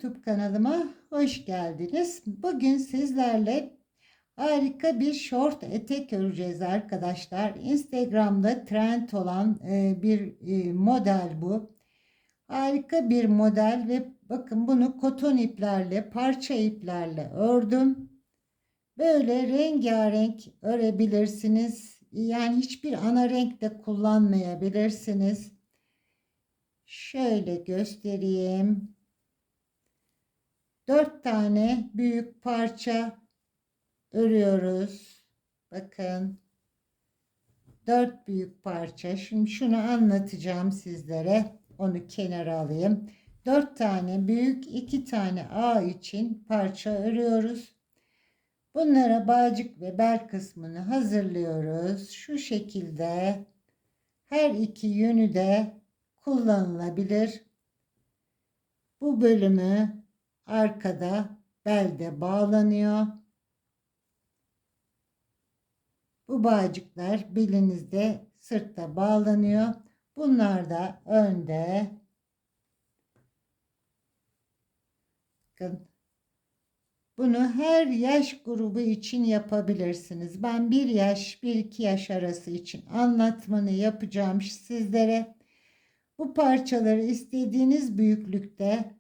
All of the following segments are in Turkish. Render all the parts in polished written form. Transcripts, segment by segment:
YouTube kanalıma hoş geldiniz. Bugün sizlerle harika bir short etek öreceğiz arkadaşlar. Instagram'da trend olan bir model bu. Harika bir model ve bakın bunu koton iplerle, parça iplerle ördüm. Böyle rengarenk örebilirsiniz. Yani hiçbir ana renk de kullanmayabilirsiniz. Şöyle göstereyim. 4 tane büyük parça örüyoruz. Bakın 4 büyük parça. Şimdi şunu anlatacağım sizlere. Onu kenara alayım. 4 tane büyük, 2 tane ağ için parça örüyoruz. Bunlara bağcık ve bel kısmını hazırlıyoruz. Şu şekilde her iki yönü de kullanılabilir. Bu bölümü arkada belde bağlanıyor. Bu bağcıklar belinizde, sırtta bağlanıyor. Bunlar da önde. Bakın. Bunu her yaş grubu için yapabilirsiniz. Ben 1 yaş, 1-2 yaş arası için anlatımını yapacağım sizlere. Bu parçaları istediğiniz büyüklükte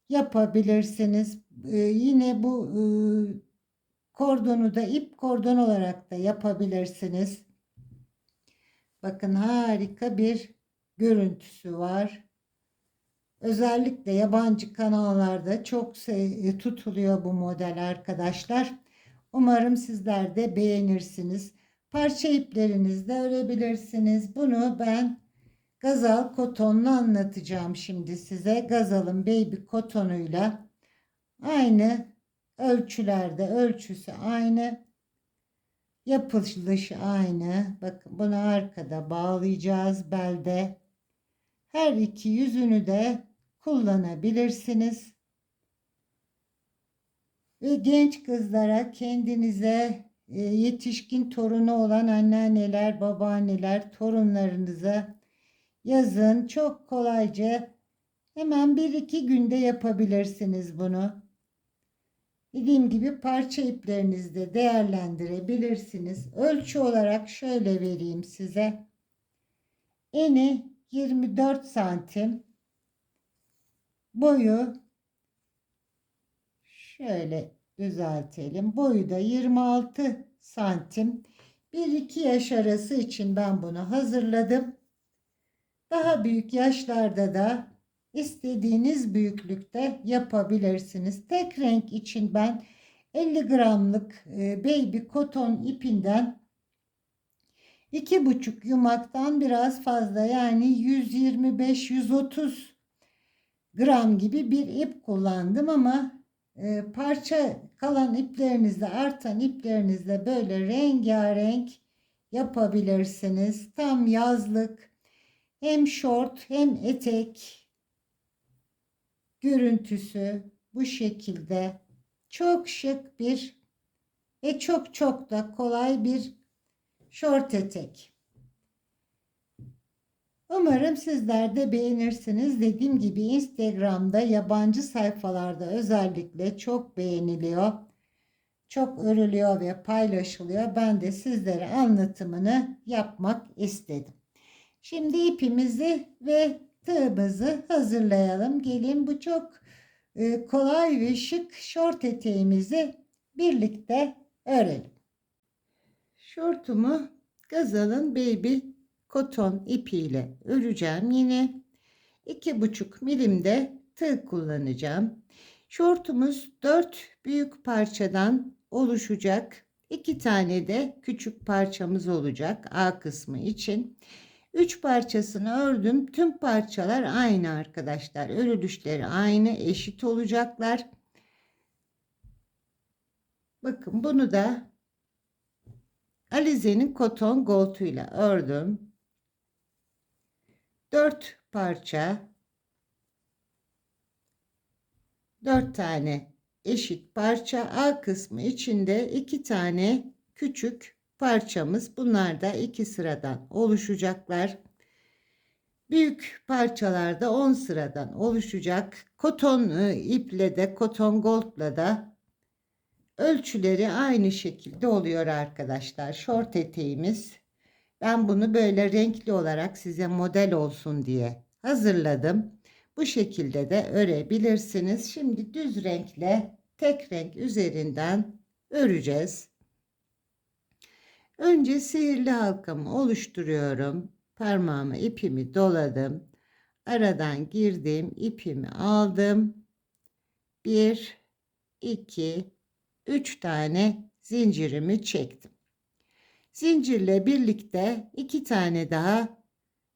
yapabilirsiniz. Yine bu kordonu da ip kordon olarak da yapabilirsiniz. Bakın harika bir görüntüsü var. Özellikle yabancı kanallarda çok tutuluyor bu model arkadaşlar. Umarım sizler de beğenirsiniz. Parça iplerinizle örebilirsiniz. Bunu ben Gazal kotonla anlatacağım şimdi size. Gazal'ın baby kotonuyla aynı ölçülerde, ölçüsü aynı, yapılışı aynı. Bakın bunu arkada bağlayacağız belde. Her iki yüzünü de kullanabilirsiniz. Ve genç kızlara, kendinize, yetişkin torunu olan anneanneler, babaanneler, torunlarınıza yazın. Çok kolayca hemen 1-2 günde yapabilirsiniz bunu. Dediğim gibi parça iplerinizi de değerlendirebilirsiniz. Ölçü olarak şöyle vereyim size. Eni 24 santim. Boyu şöyle düzeltelim. Boyu da 26 santim. 1-2 yaş arası için ben bunu hazırladım. Daha büyük yaşlarda da istediğiniz büyüklükte yapabilirsiniz. Tek renk için ben 50 gramlık baby koton ipinden 2,5 yumaktan biraz fazla, yani 125-130 gram gibi bir ip kullandım ama parça kalan iplerinizle, artan iplerinizle böyle rengarenk yapabilirsiniz. Tam yazlık, hem şort hem etek görüntüsü bu şekilde. Çok şık bir ve çok da kolay bir şort etek. Umarım sizler de beğenirsiniz. Dediğim gibi Instagram'da, yabancı sayfalarda özellikle çok beğeniliyor. Çok örülüyor ve paylaşılıyor. Ben de sizlere anlatımını yapmak istedim. Şimdi ipimizi ve tığımızı hazırlayalım. Gelin bu çok kolay ve şık şort eteğimizi birlikte örelim. Şortumu Gazal'ın baby koton ipiyle öreceğim. Yine 2,5 milimde tığ kullanacağım. Şortumuz 4 büyük parçadan oluşacak. 2 tane de küçük parçamız olacak A kısmı için. 3 parçasını ördüm. Tüm parçalar aynı arkadaşlar. Örülüşleri aynı, eşit olacaklar. Bakın bunu da Alize'nin koton gold'uyla ördüm. 4 parça, 4 tane eşit parça. A kısmı içinde 2 tane küçük parçamız. Bunlar da 2 sıradan oluşacaklar. Büyük parçalarda 10 sıradan oluşacak. Koton iple de, koton goldla da ölçüleri aynı şekilde oluyor arkadaşlar. Şort eteğimiz. Ben bunu böyle renkli olarak size model olsun diye hazırladım. Bu şekilde de örebilirsiniz. Şimdi düz renkle tek renk üzerinden öreceğiz. Önce sihirli halkamı oluşturuyorum. Parmağıma ipimi doladım. Aradan girdim, ipimi aldım. 1, 2, 3 tane zincirimi çektim. Zincirle birlikte 2 tane daha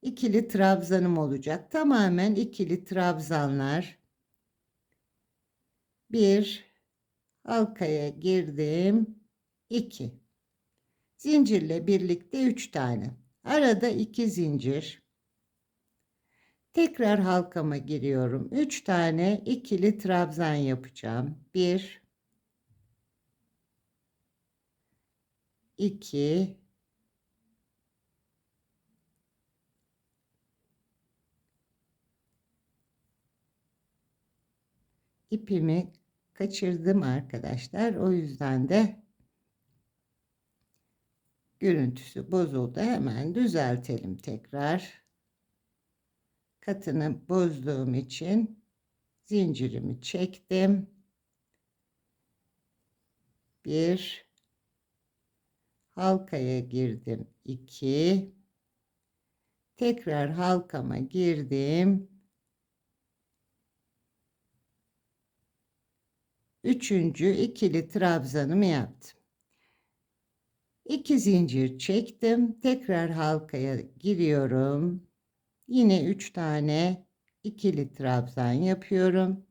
ikili trabzanım olacak. Tamamen ikili trabzanlar. 1, halkaya girdim. 2. Zincirle birlikte 3 tane. Arada 2 zincir. Tekrar halkama giriyorum. 3 tane ikili trabzan yapacağım. 1, 2, ipimi kaçırdım arkadaşlar. O yüzden de görüntüsü bozuldu. Hemen düzeltelim tekrar. Katını bozduğum için zincirimi çektim. 1, halkaya girdim. 2, tekrar halkama girdim. Üçüncü ikili trabzanımı yaptım. 2 zincir çektim. Tekrar halkaya giriyorum. Yine 3 tane ikili trabzan yapıyorum.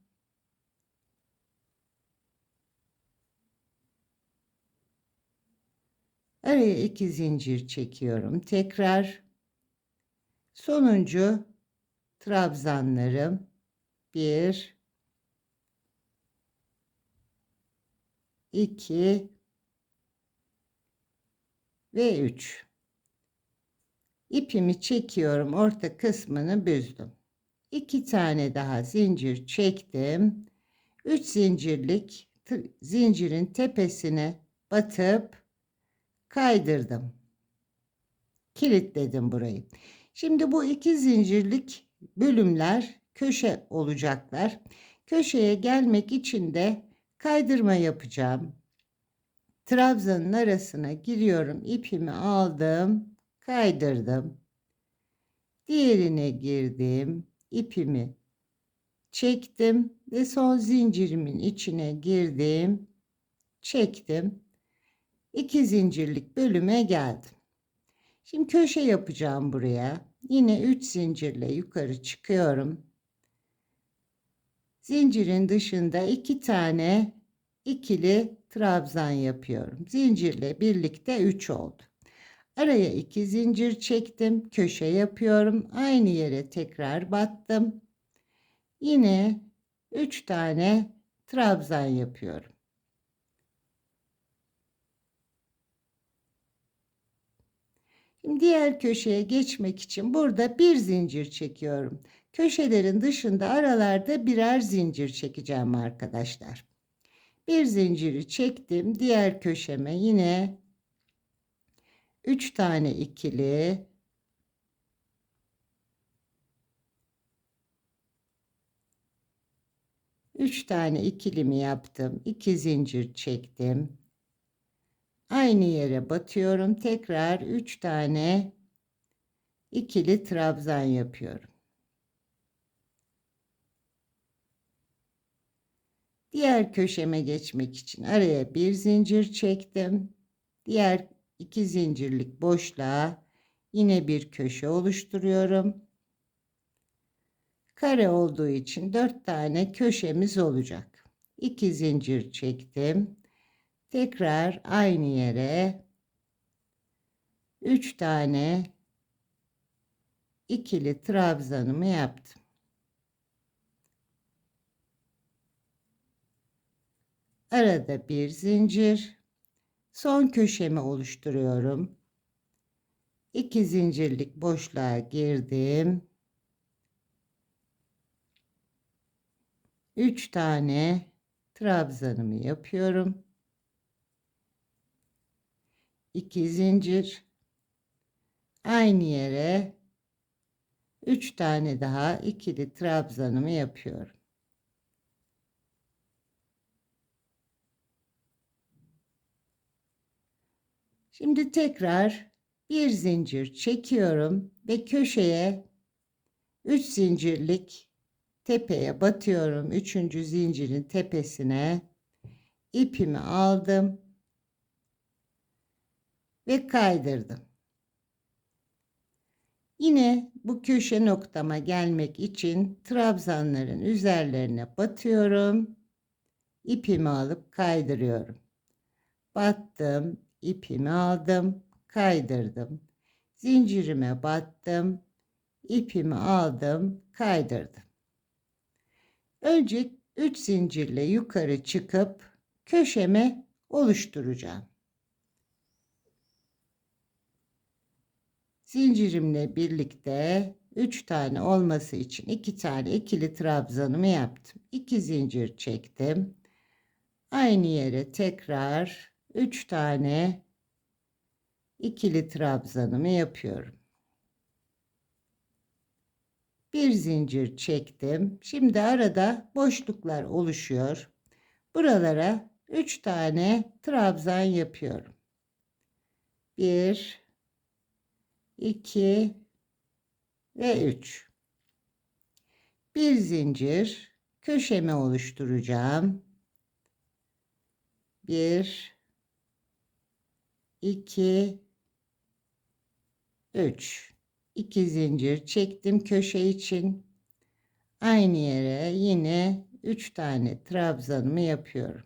Araya 2 zincir çekiyorum. Tekrar sonuncu trabzanlarım 1, 2 ve 3. İpimi çekiyorum. Orta kısmını büzdüm. 2 tane daha zincir çektim. 3 zincirlik zincirin tepesine batıp kaydırdım. Kilitledim burayı. Şimdi bu 2 zincirlik bölümler köşe olacaklar. Köşeye gelmek için de kaydırma yapacağım. Trabzanın arasına giriyorum. İpimi aldım, kaydırdım. Diğerine girdim. İpimi çektim ve son zincirimin içine girdim. Çektim. 2 zincirlik bölüme geldim. Şimdi köşe yapacağım buraya. Yine 3 zincirle yukarı çıkıyorum. Zincirin dışında 2 tane ikili trabzan yapıyorum. Zincirle birlikte 3 oldu. Araya 2 zincir çektim. Köşe yapıyorum. Aynı yere tekrar battım. Yine 3 tane trabzan yapıyorum. Şimdi diğer köşeye geçmek için burada bir zincir çekiyorum. Köşelerin dışında aralarda birer zincir çekeceğim arkadaşlar. Bir zinciri çektim. Diğer köşeme yine 3 tane ikili, 3 tane ikilimi yaptım. 2 zincir çektim. Aynı yere batıyorum. Tekrar 3 tane ikili trabzan yapıyorum. Diğer köşeme geçmek için araya bir zincir çektim. Diğer 2 zincirlik boşluğa yine bir köşe oluşturuyorum. Kare olduğu için 4 tane köşemiz olacak. 2 zincir çektim. Tekrar aynı yere 3 tane ikili trabzanımı yaptım. Arada bir zincir. Son köşemi oluşturuyorum. 2 zincirlik boşluğa girdim. 3 tane trabzanımı yapıyorum. 2 zincir. Aynı yere 3 tane daha ikili trabzanımı yapıyorum. Şimdi tekrar bir zincir çekiyorum ve köşeye 3 zincirlik tepeye batıyorum. 3. zincirin tepesine ipimi aldım ve kaydırdım. Yine bu köşe noktama gelmek için trabzanların üzerlerine batıyorum. İpimi alıp kaydırıyorum. Battım, ipimi aldım, kaydırdım. Zincirime battım, ipimi aldım, kaydırdım. Önce 3 zincirle yukarı çıkıp köşeme oluşturacağım. Zincirimle birlikte 3 tane olması için 2 tane ikili trabzanımı yaptım. 2 zincir çektim. Aynı yere tekrar 3 tane ikili trabzanımı yapıyorum. Bir zincir çektim. Şimdi arada boşluklar oluşuyor. Buralara 3 tane trabzan yapıyorum. 1, 2 ve 3. Bir zincir köşemi oluşturacağım. 1, 2, 3. 2 zincir çektim köşe için. Aynı yere yine 3 tane trabzanımı yapıyorum.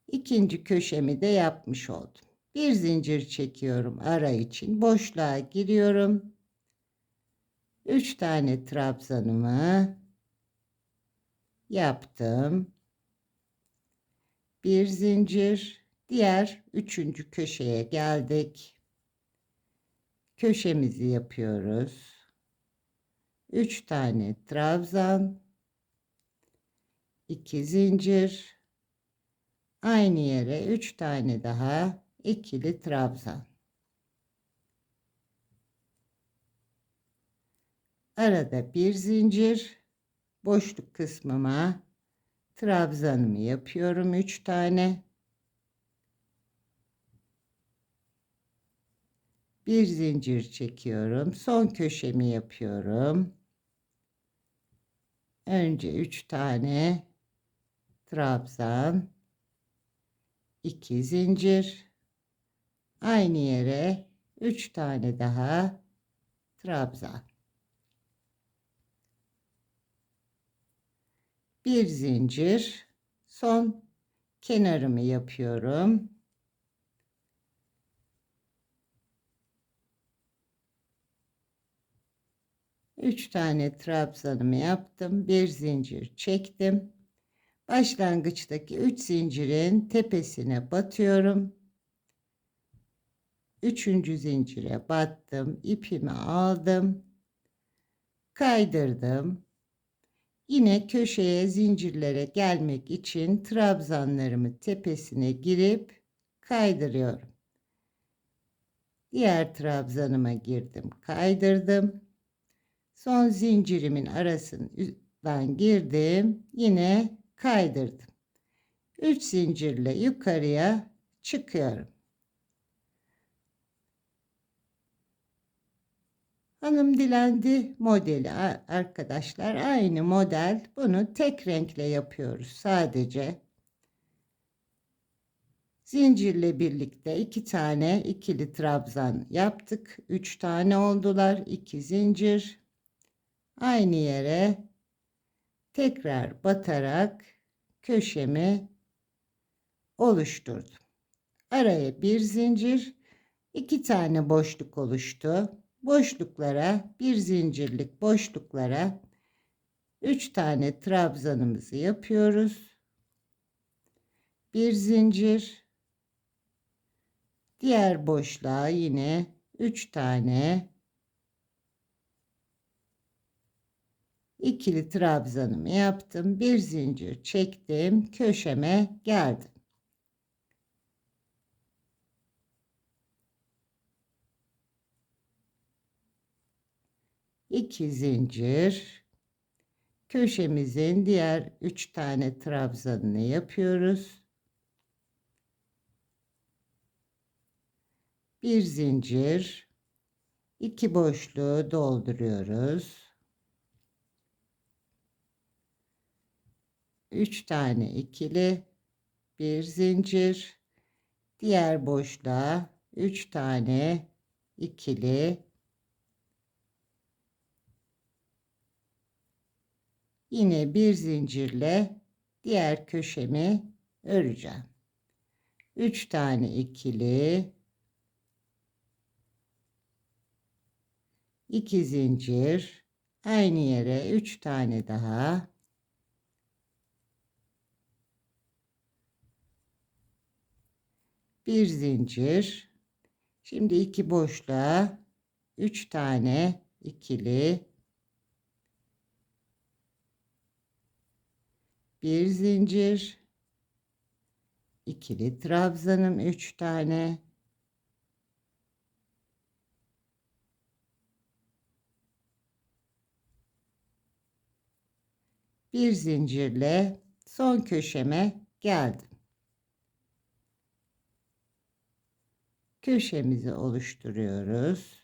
İkinci köşemi de yapmış oldum. Bir zincir çekiyorum ara için. Boşluğa giriyorum. 3 tane trabzanımı yaptım. Bir zincir. Diğer 3. köşeye geldik. Köşemizi yapıyoruz. 3 tane trabzan. 2 zincir. Aynı yere 3 tane daha ikili trabzan. Arada bir zincir, boşluk kısmıma trabzanımı yapıyorum 3 tane. Bir zincir çekiyorum. Son köşemi yapıyorum. Önce 3 tane trabzan, 2 zincir. Aynı yere 3 tane daha trabzan. Bir zincir. Son kenarımı yapıyorum. Üç tane trabzanımı yaptım. Bir zincir çektim. Başlangıçtaki 3 zincirin tepesine batıyorum. 3. zincire battım. İpimi aldım. Kaydırdım. Yine köşeye zincirlere gelmek için trabzanlarımı tepesine girip kaydırıyorum. Diğer trabzanıma girdim, kaydırdım. Son zincirimin arasından girdim, yine kaydırdım. 3 zincirle yukarıya çıkıyorum. Hanım dilendi modeli arkadaşlar, aynı model. Bunu tek renkle yapıyoruz sadece. Zincirle birlikte 2 tane ikili trabzan yaptık. 3 tane oldular. 2 zincir. Aynı yere tekrar batarak köşemi oluşturdum. Araya bir zincir, 2 tane boşluk oluştu. Boşluklara, bir zincirlik boşluklara 3 tane trabzanımızı yapıyoruz. Bir zincir, diğer boşluğa yine 3 tane İkili trabzanımı yaptım. Bir zincir çektim. Köşeme geldim. İki zincir. Köşemizin diğer 3 tane trabzanını yapıyoruz. Bir zincir. 2 boşluğu dolduruyoruz. 3 tane ikili, bir zincir, diğer boşluğa 3 tane ikili, yine bir zincirle diğer köşemi öreceğim. 3 tane ikili, 2 zincir, aynı yere 3 tane daha, bir zincir. Şimdi 2 boşluğa 3 tane ikili, bir zincir, ikili trabzanım 3 tane, bir zincirle son köşeme geldim. Köşemizi oluşturuyoruz.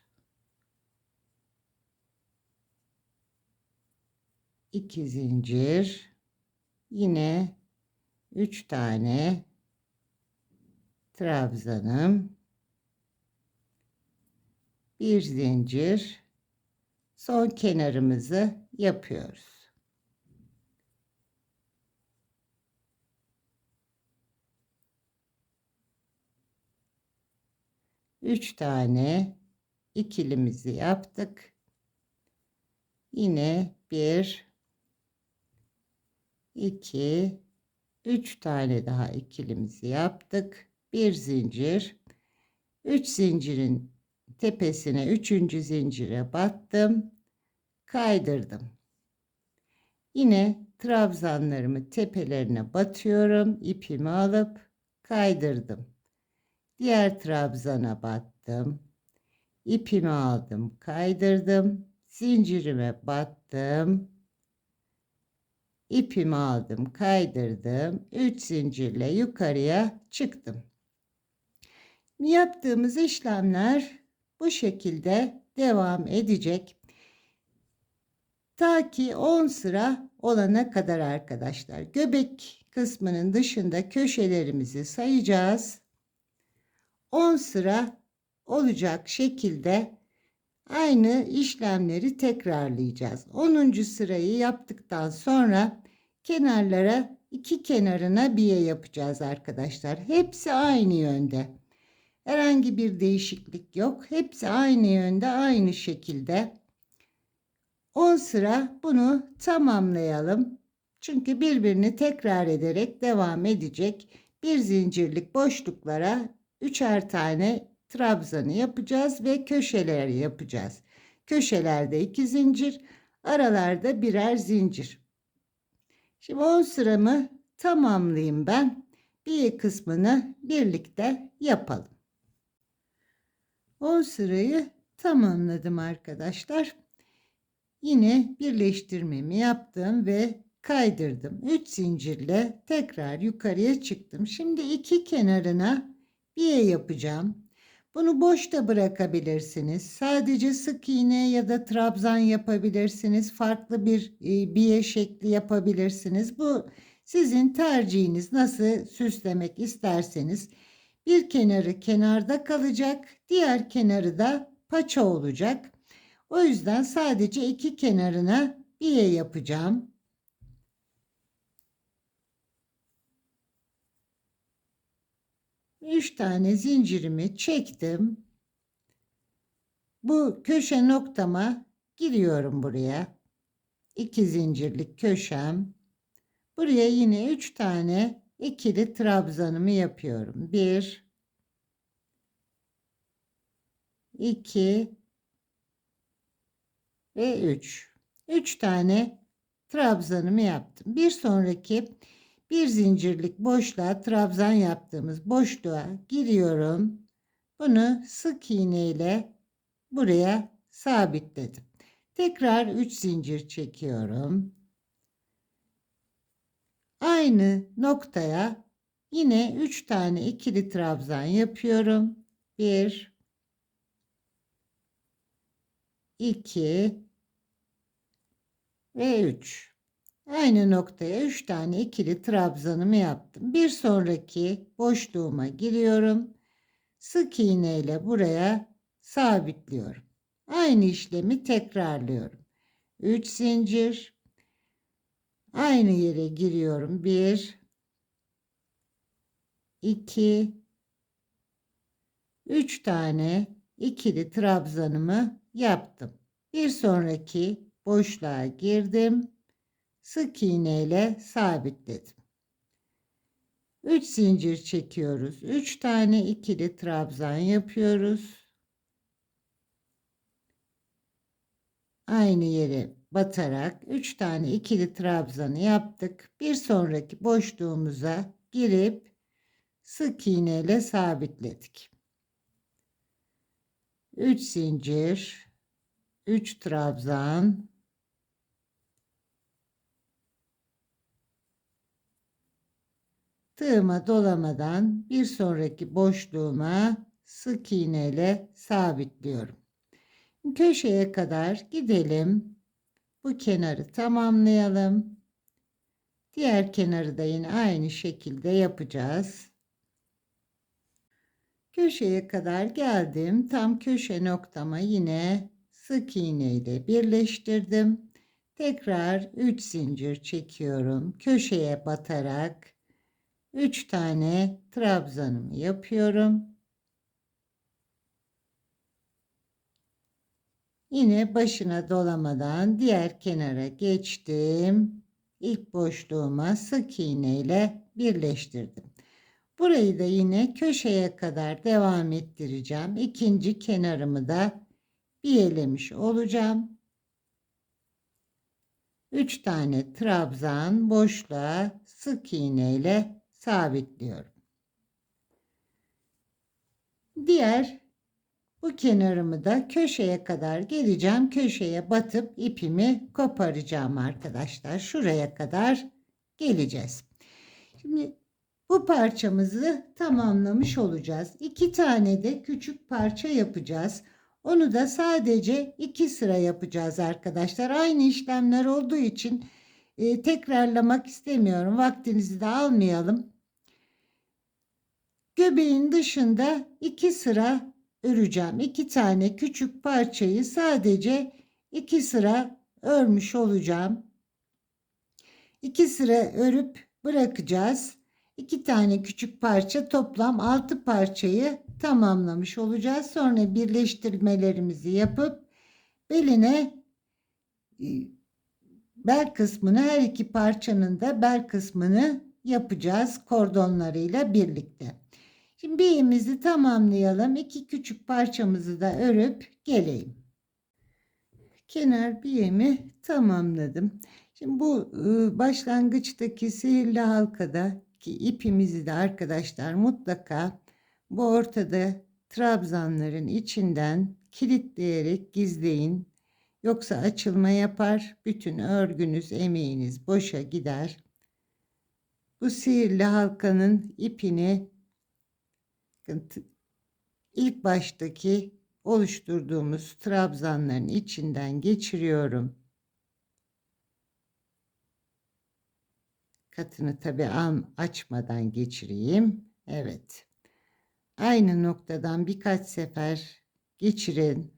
2 zincir, yine 3 tane trabzanım, bir zincir, son kenarımızı yapıyoruz. Üç tane ikilimizi yaptık. Yine 1, 2, 3 tane daha ikilimizi yaptık. Bir zincir, 3 zincirin tepesine 3. zincire battım, kaydırdım. Yine trabzanlarımı tepelerine batıyorum, ipimi alıp kaydırdım. Diğer trabzana battım, ipimi aldım, kaydırdım, zincirime battım, ipimi aldım, kaydırdım, 3 zincirle yukarıya çıktım. Yaptığımız işlemler bu şekilde devam edecek. Ta ki 10 sıra olana kadar arkadaşlar. Göbek kısmının dışında köşelerimizi sayacağız. 10 sıra olacak şekilde aynı işlemleri tekrarlayacağız. 10. sırayı yaptıktan sonra kenarlara, iki kenarına biye yapacağız arkadaşlar. Hepsi aynı yönde. Herhangi bir değişiklik yok. Hepsi aynı yönde, aynı şekilde. 10 sıra bunu tamamlayalım. Çünkü birbirini tekrar ederek devam edecek. Bir zincirlik boşluklara 3'er tane trabzanı yapacağız ve köşeleri yapacağız. Köşelerde 2 zincir, aralarda birer zincir. Şimdi 10 sıramı tamamlayayım ben. Bir kısmını birlikte yapalım. 10 sırayı tamamladım arkadaşlar. Yine birleştirmemi yaptım ve kaydırdım. 3 zincirle tekrar yukarıya çıktım. Şimdi iki kenarına biye yapacağım. Bunu boşta bırakabilirsiniz. Sadece sık iğne ya da trabzan yapabilirsiniz. Farklı bir biye şekli yapabilirsiniz. Bu sizin tercihiniz. Nasıl süslemek isterseniz. Bir kenarı kenarda kalacak, diğer kenarı da paça olacak. O yüzden sadece iki kenarına biye yapacağım. Üç tane zincirimi çektim. Bu köşe noktama giriyorum buraya. 2 zincirlik köşem. Buraya yine 3 tane ikili trabzanımı yapıyorum. 1, 2 ve 3. 3 tane trabzanımı yaptım. Bir sonraki bir zincirlik boşluğa, trabzan yaptığımız boşluğa giriyorum. Bunu sık iğne ile buraya sabitledim. Tekrar 3 zincir çekiyorum. Aynı noktaya yine 3 tane ikili trabzan yapıyorum. 1 2 ve 3. Aynı noktaya 3 tane ikili trabzanımı yaptım. Bir sonraki boşluğuma giriyorum. Sık iğne ile buraya sabitliyorum. Aynı işlemi tekrarlıyorum. 3 zincir. Aynı yere giriyorum. 1 2 3 tane ikili trabzanımı yaptım. Bir sonraki boşluğa girdim. Sık iğne ile sabitledim. 3 zincir çekiyoruz. 3 tane ikili trabzan yapıyoruz. Aynı yere batarak 3 tane ikili trabzanı yaptık. Bir sonraki boşluğumuza girip sık iğne ile sabitledik. 3 zincir, 3 trabzan, tığıma dolamadan bir sonraki boşluğuma sık iğne ile sabitliyorum. Köşeye kadar gidelim. Bu kenarı tamamlayalım. Diğer kenarı da yine aynı şekilde yapacağız. Köşeye kadar geldim. Tam köşe noktama yine sık iğne ile birleştirdim. Tekrar 3 zincir çekiyorum. Köşeye batarak 3 tane trabzanımı yapıyorum. Yine başına dolamadan diğer kenara geçtim. İlk boşluğuma sık iğne ile birleştirdim. Burayı da yine köşeye kadar devam ettireceğim. İkinci kenarımı da biyelemiş olacağım. 3 tane trabzan boşluğa sık iğne ile sabitliyorum. Diğer bu kenarımı da köşeye kadar geleceğim. Köşeye batıp ipimi koparacağım arkadaşlar. Şuraya kadar geleceğiz. Şimdi bu parçamızı tamamlamış olacağız. 2 tane de küçük parça yapacağız. Onu da sadece 2 sıra yapacağız arkadaşlar. Aynı işlemler olduğu için tekrarlamak istemiyorum. Vaktinizi de almayalım. Göbeğin dışında 2 sıra öreceğim. 2 tane küçük parçayı sadece 2 sıra örmüş olacağım. 2 sıra örüp bırakacağız. 2 tane küçük parça, toplam 6 parçayı tamamlamış olacağız. Sonra birleştirmelerimizi yapıp beline bel kısmını, her iki parçanın da bel kısmını yapacağız kordonlarıyla birlikte. Şimdi birimizi tamamlayalım. 2 küçük parçamızı da örüp geleyim. Kenar birimi tamamladım. Şimdi bu başlangıçtaki sihirli halkadaki ipimizi de arkadaşlar mutlaka bu ortada trabzanların içinden kilitleyerek gizleyin. Yoksa açılma yapar. Bütün örgünüz, emeğiniz boşa gider. Bu sihirli halkanın ipini ilk baştaki oluşturduğumuz trabzanların içinden geçiriyorum. Katını tabi açmadan geçireyim. Evet. Aynı noktadan birkaç sefer geçirin.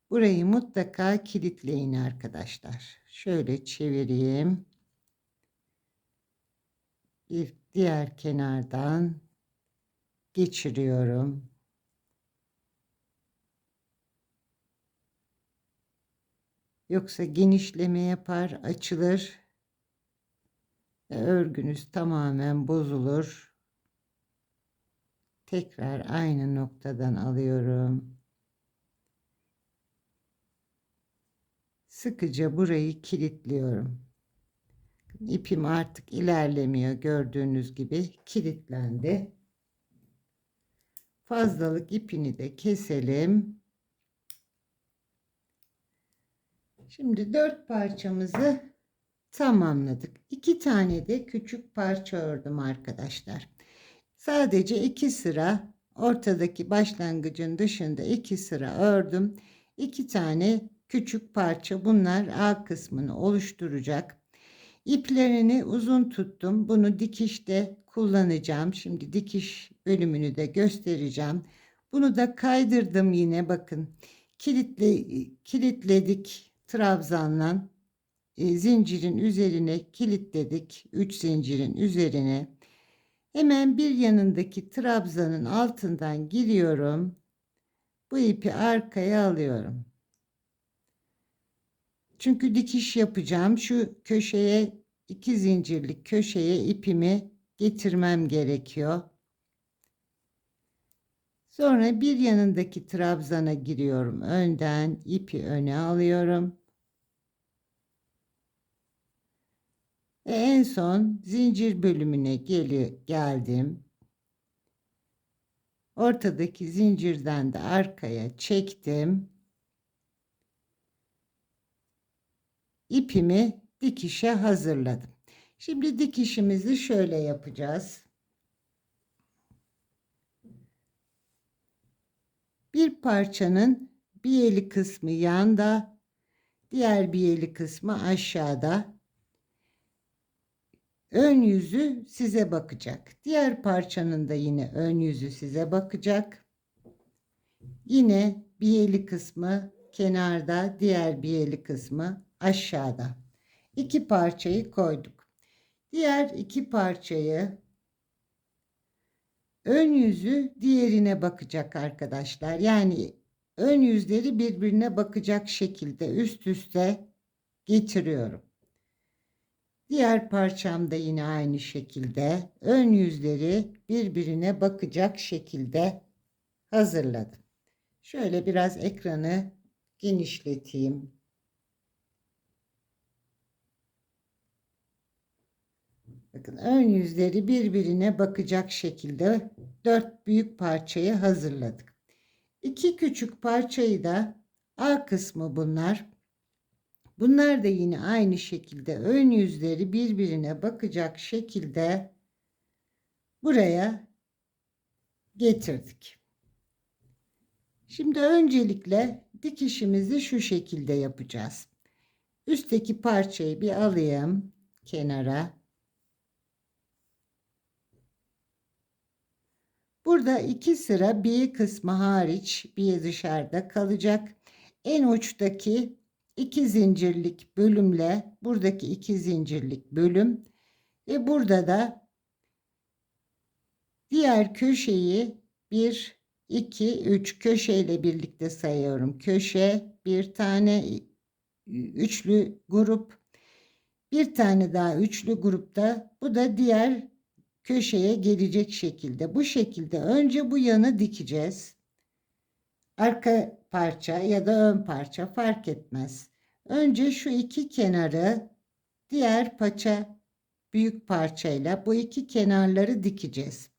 Burayı mutlaka kilitleyin arkadaşlar. Şöyle çevireyim. Bir diğer kenardan geçiriyorum. Yoksa genişleme yapar, açılır. Örgünüz tamamen bozulur. Tekrar aynı noktadan alıyorum. sıkıca burayı kilitliyorum. İpim artık ilerlemiyor, gördüğünüz gibi kilitlendi. Fazlalık ipini de keselim. Şimdi 4 parçamızı tamamladık. 2 tane de küçük parça ördüm arkadaşlar. Sadece 2 sıra, ortadaki başlangıcın dışında 2 sıra ördüm. 2 tane küçük parça, bunlar A kısmını oluşturacak. İplerini uzun tuttum. Bunu dikişte kullanacağım. Şimdi dikiş bölümünü de göstereceğim. Bunu da kaydırdım yine, bakın. Kilitledik trabzanla. Zincirin üzerine kilitledik. 3 zincirin üzerine. Hemen bir yanındaki trabzanın altından giriyorum. Bu ipi arkaya alıyorum. Çünkü dikiş yapacağım. Şu köşeye, 2 zincirlik köşeye ipimi getirmem gerekiyor. Sonra bir yanındaki trabzana giriyorum. Önden ipi öne alıyorum. Ve en son zincir bölümüne geldim. Ortadaki zincirden de arkaya çektim. İpimi dikişe hazırladım. Şimdi dikişimizi şöyle yapacağız. Bir parçanın bir eli kısmı yanda, diğer bir eli kısmı aşağıda. Ön yüzü size bakacak. Diğer parçanın da yine ön yüzü size bakacak. Yine bir eli kısmı kenarda, diğer bir eli kısmı aşağıda. 2 parçayı koyduk. Diğer 2 parçayı, ön yüzü diğerine bakacak arkadaşlar. Yani ön yüzleri birbirine bakacak şekilde üst üste getiriyorum. Diğer parçam da yine aynı şekilde ön yüzleri birbirine bakacak şekilde hazırladım. Şöyle biraz ekranı genişleteyim. Bakın, ön yüzleri birbirine bakacak şekilde 4 büyük parçayı hazırladık. 2 küçük parçayı da A kısmı bunlar. Bunlar da yine aynı şekilde ön yüzleri birbirine bakacak şekilde buraya getirdik. Şimdi öncelikle dikişimizi şu şekilde yapacağız. Üstteki parçayı bir alayım kenara. Burada 2 sıra bir kısmı hariç, bir dışarıda kalacak. En uçtaki 2 zincirlik bölümle buradaki 2 zincirlik bölüm ve burada da diğer köşeyi 1, 2, 3 köşeyle birlikte sayıyorum. Köşe, bir tane üçlü grup, bir tane daha üçlü grupta, bu da diğer köşeye gelecek şekilde. Bu şekilde önce bu yanı dikeceğiz. Arka parça ya da ön parça fark etmez. Önce şu 2 kenarı diğer paça büyük parçayla bu 2 kenarları dikeceğiz.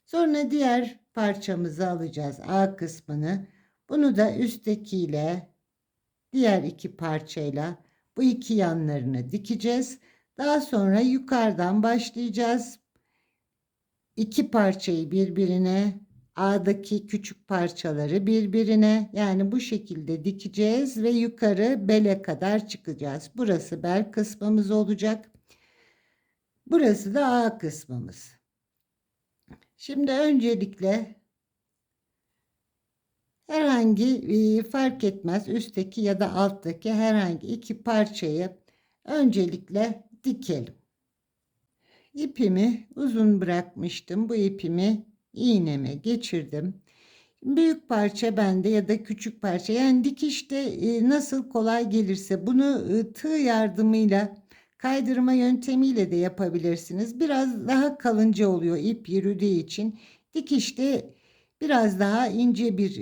Sonra diğer parçamızı alacağız, A kısmını. Bunu da üsttekiyle diğer 2 parçayla bu 2 yanlarını dikeceğiz. Daha sonra yukarıdan başlayacağız. 2 parçayı birbirine, A'daki küçük parçaları birbirine, yani bu şekilde dikeceğiz ve yukarı bele kadar çıkacağız. Burası bel kısmımız olacak. Burası da A kısmımız. Şimdi öncelikle herhangi fark etmez, üstteki ya da alttaki herhangi 2 parçayı öncelikle dikelim. İpimi uzun bırakmıştım. Bu ipimi iğneme geçirdim. Büyük parça bende ya da küçük parça, yani dikişte nasıl kolay gelirse bunu tığ yardımıyla, kaydırma yöntemiyle de yapabilirsiniz. Biraz daha kalınca oluyor ip yürüdüğü için. Dikişte biraz daha ince bir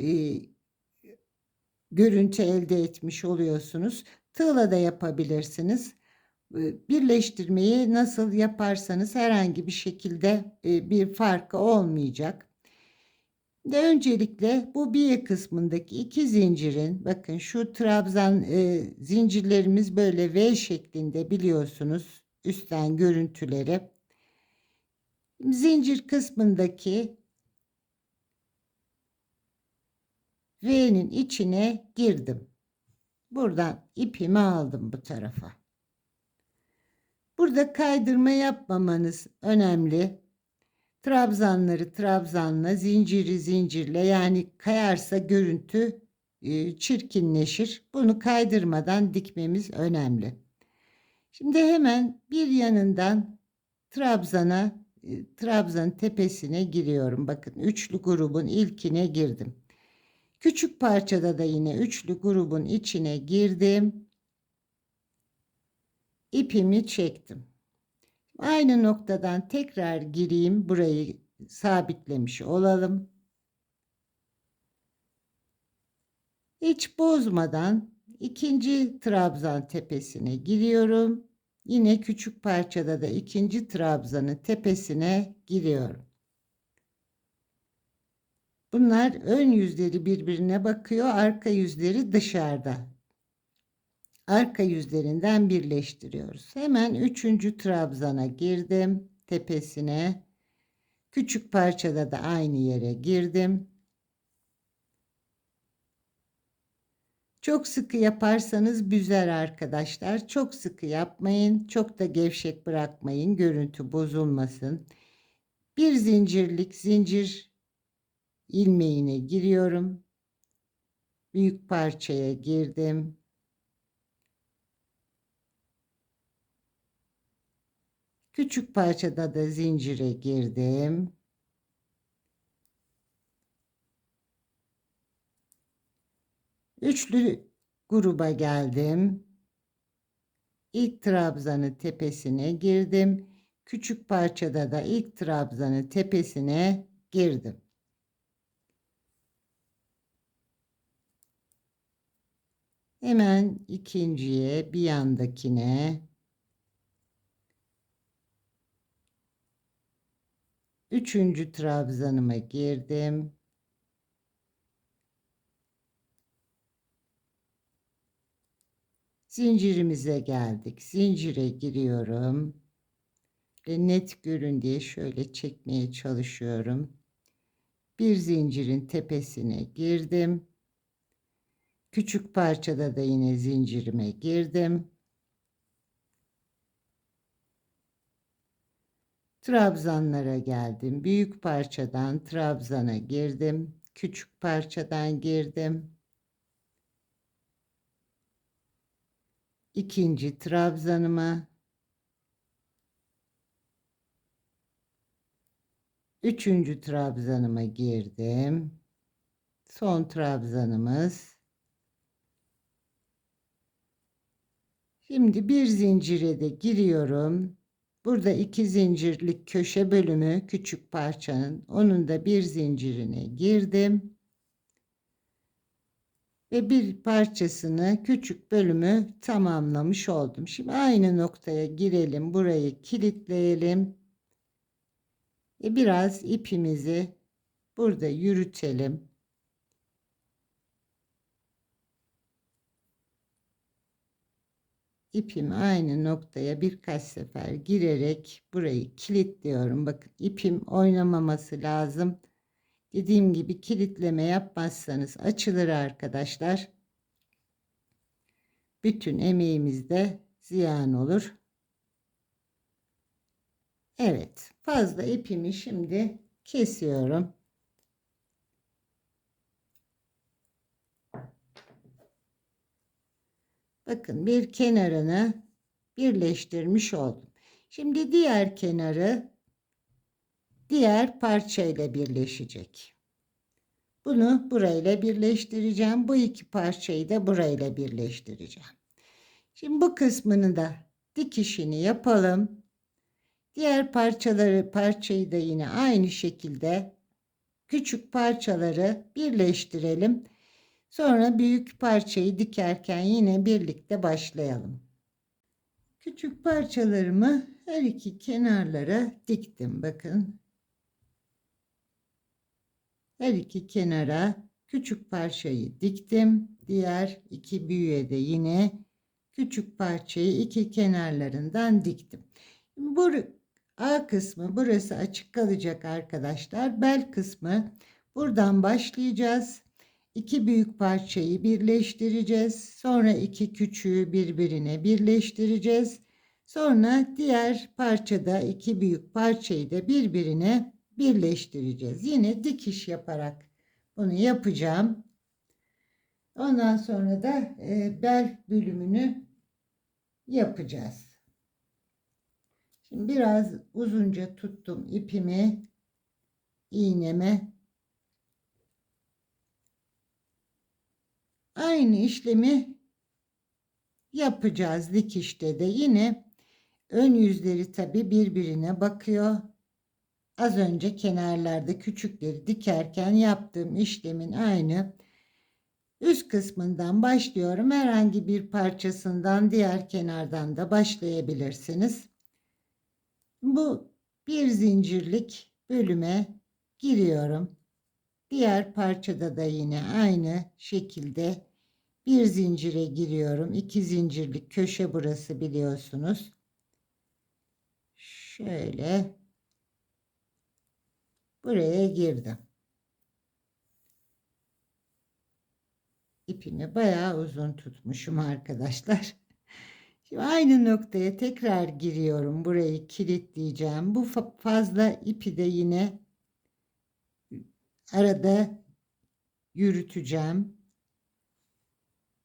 görüntü elde etmiş oluyorsunuz. Tığla da yapabilirsiniz. Birleştirmeyi nasıl yaparsanız herhangi bir şekilde bir farkı olmayacak. Öncelikle bu biye kısmındaki 2 zincirin, bakın şu trabzan zincirlerimiz böyle V şeklinde, biliyorsunuz üstten görüntüleri. Zincir kısmındaki V'nin içine girdim. Buradan ipimi aldım bu tarafa. Burada kaydırma yapmamanız önemli. Trabzanları trabzanla, zinciri zincirle, yani kayarsa görüntü çirkinleşir. Bunu kaydırmadan dikmemiz önemli. Şimdi hemen bir yanından trabzanın tepesine giriyorum. Bakın üçlü grubun ilkine girdim. Küçük parçada da yine üçlü grubun içine girdim. İpimi çektim. Aynı noktadan tekrar gireyim. Burayı sabitlemiş olalım. Hiç bozmadan ikinci trabzan tepesine giriyorum. Yine küçük parçada da ikinci trabzanın tepesine giriyorum. Bunlar ön yüzleri birbirine bakıyor, arka yüzleri dışarıda. Arka yüzlerinden birleştiriyoruz. Hemen üçüncü trabzana girdim, tepesine. Küçük parçada da aynı yere girdim. Çok sıkı yaparsanız büzer arkadaşlar. Çok sıkı yapmayın. Çok da gevşek bırakmayın. Görüntü bozulmasın. Bir zincirlik zincir ilmeğine giriyorum. Büyük parçaya girdim. Küçük parçada da zincire girdim. Üçlü gruba geldim. İlk trabzanın tepesine girdim. Küçük parçada da ilk trabzanın tepesine girdim. Hemen ikinciye, bir yandakine, üçüncü trabzanıma girdim. Zincirimize geldik. Zincire giriyorum. Ve net görün diye şöyle çekmeye çalışıyorum. Bir zincirin tepesine girdim. Küçük parçada da yine zincirime girdim. Trabzanlara geldim. Büyük parçadan trabzana girdim. Küçük parçadan girdim. İkinci trabzanıma, üçüncü trabzanıma girdim. Son trabzanımız. Şimdi bir zincire de giriyorum. Burada 2 zincirlik köşe bölümü küçük parçanın, onun da bir zincirine girdim. Ve bir parçasını, küçük bölümü tamamlamış oldum. Şimdi aynı noktaya girelim. Burayı kilitleyelim. Biraz ipimizi burada yürütelim. İpimi aynı noktaya birkaç sefer girerek burayı kilitliyorum. Bakın ipim oynamaması lazım. Dediğim gibi kilitleme yapmazsanız açılır arkadaşlar. Bütün emeğimiz de ziyan olur. Evet, fazla ipimi şimdi kesiyorum. Bakın bir kenarını birleştirmiş oldum. Şimdi diğer kenarı diğer parçayla birleşecek. Bunu burayla birleştireceğim. Bu iki parçayı da burayla birleştireceğim. Şimdi bu kısmını da dikişini yapalım. Diğer parçayı da yine aynı şekilde küçük parçaları birleştirelim. Sonra büyük parçayı dikerken yine birlikte başlayalım. Küçük parçalarımı her iki kenarlara diktim. Bakın. Her iki kenara küçük parçayı diktim. Diğer iki büyüğe de yine küçük parçayı iki kenarlarından diktim. Bu A kısmı burası açık kalacak arkadaşlar. Bel kısmı buradan başlayacağız. İki büyük parçayı birleştireceğiz. Sonra iki küçüğü birbirine birleştireceğiz. Sonra diğer parçada iki büyük parçayı da birbirine birleştireceğiz. Yine dikiş yaparak bunu yapacağım. Ondan sonra da bel bölümünü yapacağız. Şimdi biraz uzunca tuttum ipimi, iğneme. Aynı işlemi yapacağız dikişte de. Yine ön yüzleri tabi birbirine bakıyor. Az önce kenarlarda küçükleri dikerken yaptığım işlemin aynı. Üst kısmından başlıyorum. Herhangi bir parçasından diğer kenardan da başlayabilirsiniz. Bu bir zincirlik bölüme giriyorum. Diğer parçada da yine aynı şekilde bir zincire giriyorum. İki zincirlik köşe burası biliyorsunuz. Şöyle buraya girdim. İpimi bayağı uzun tutmuşum arkadaşlar. Şimdi aynı noktaya tekrar giriyorum. Burayı kilitleyeceğim. Bu fazla ipi de yine arada yürüteceğim.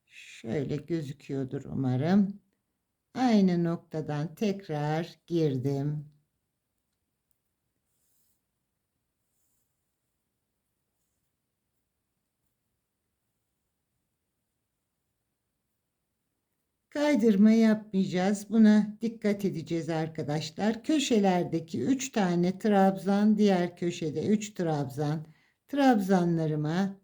Şöyle gözüküyordur umarım. Aynı noktadan tekrar girdim. Kaydırma yapmayacağız. Buna dikkat edeceğiz arkadaşlar. Köşelerdeki 3 tane trabzan, diğer köşede 3 trabzan. Trabzanlarıma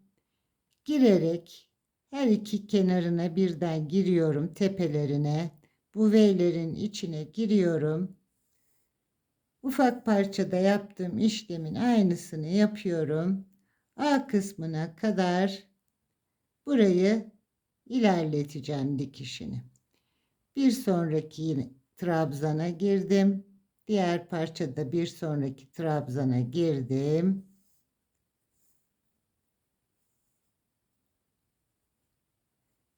girerek her iki kenarına birden giriyorum, tepelerine. Bu V'lerin içine giriyorum. Ufak parçada yaptığım işlemin aynısını yapıyorum. A kısmına kadar burayı ilerleteceğim dikişini. Bir sonraki trabzana girdim. Diğer parçada bir sonraki trabzana girdim.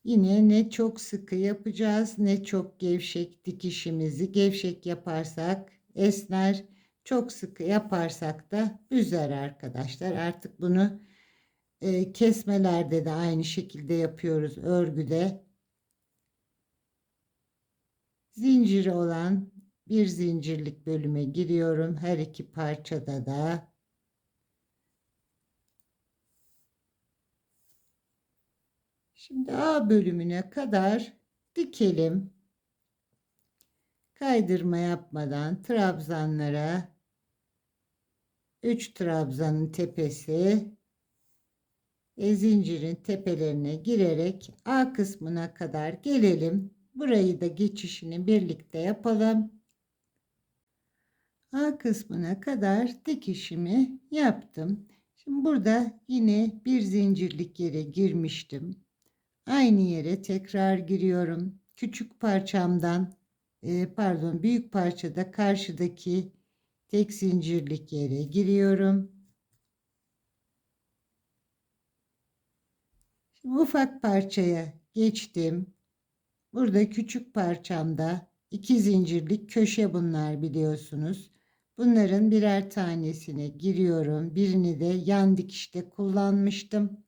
Yine ne çok sıkı yapacağız ne çok gevşek dikişimizi. Gevşek yaparsak esner, çok sıkı yaparsak da üzer arkadaşlar. Artık bunu kesmelerde de aynı şekilde yapıyoruz, örgüde. Zinciri olan bir zincirlik bölüme giriyorum. Her iki parçada da. Şimdi A bölümüne kadar dikelim. Kaydırma yapmadan trabzanlara 3 trabzanın tepesi ve zincirin tepelerine girerek A kısmına kadar gelelim. Burayı da geçişini birlikte yapalım. A kısmına kadar dikişimi yaptım. Şimdi burada yine bir zincirlik yere girmiştim. Aynı yere tekrar giriyorum. Küçük parçamdan büyük parçada karşıdaki tek zincirlik yere giriyorum. Şimdi ufak parçaya geçtim. Burada küçük parçamda iki zincirlik köşe bunlar biliyorsunuz. Bunların birer tanesine giriyorum. Birini de yan dikişte kullanmıştım.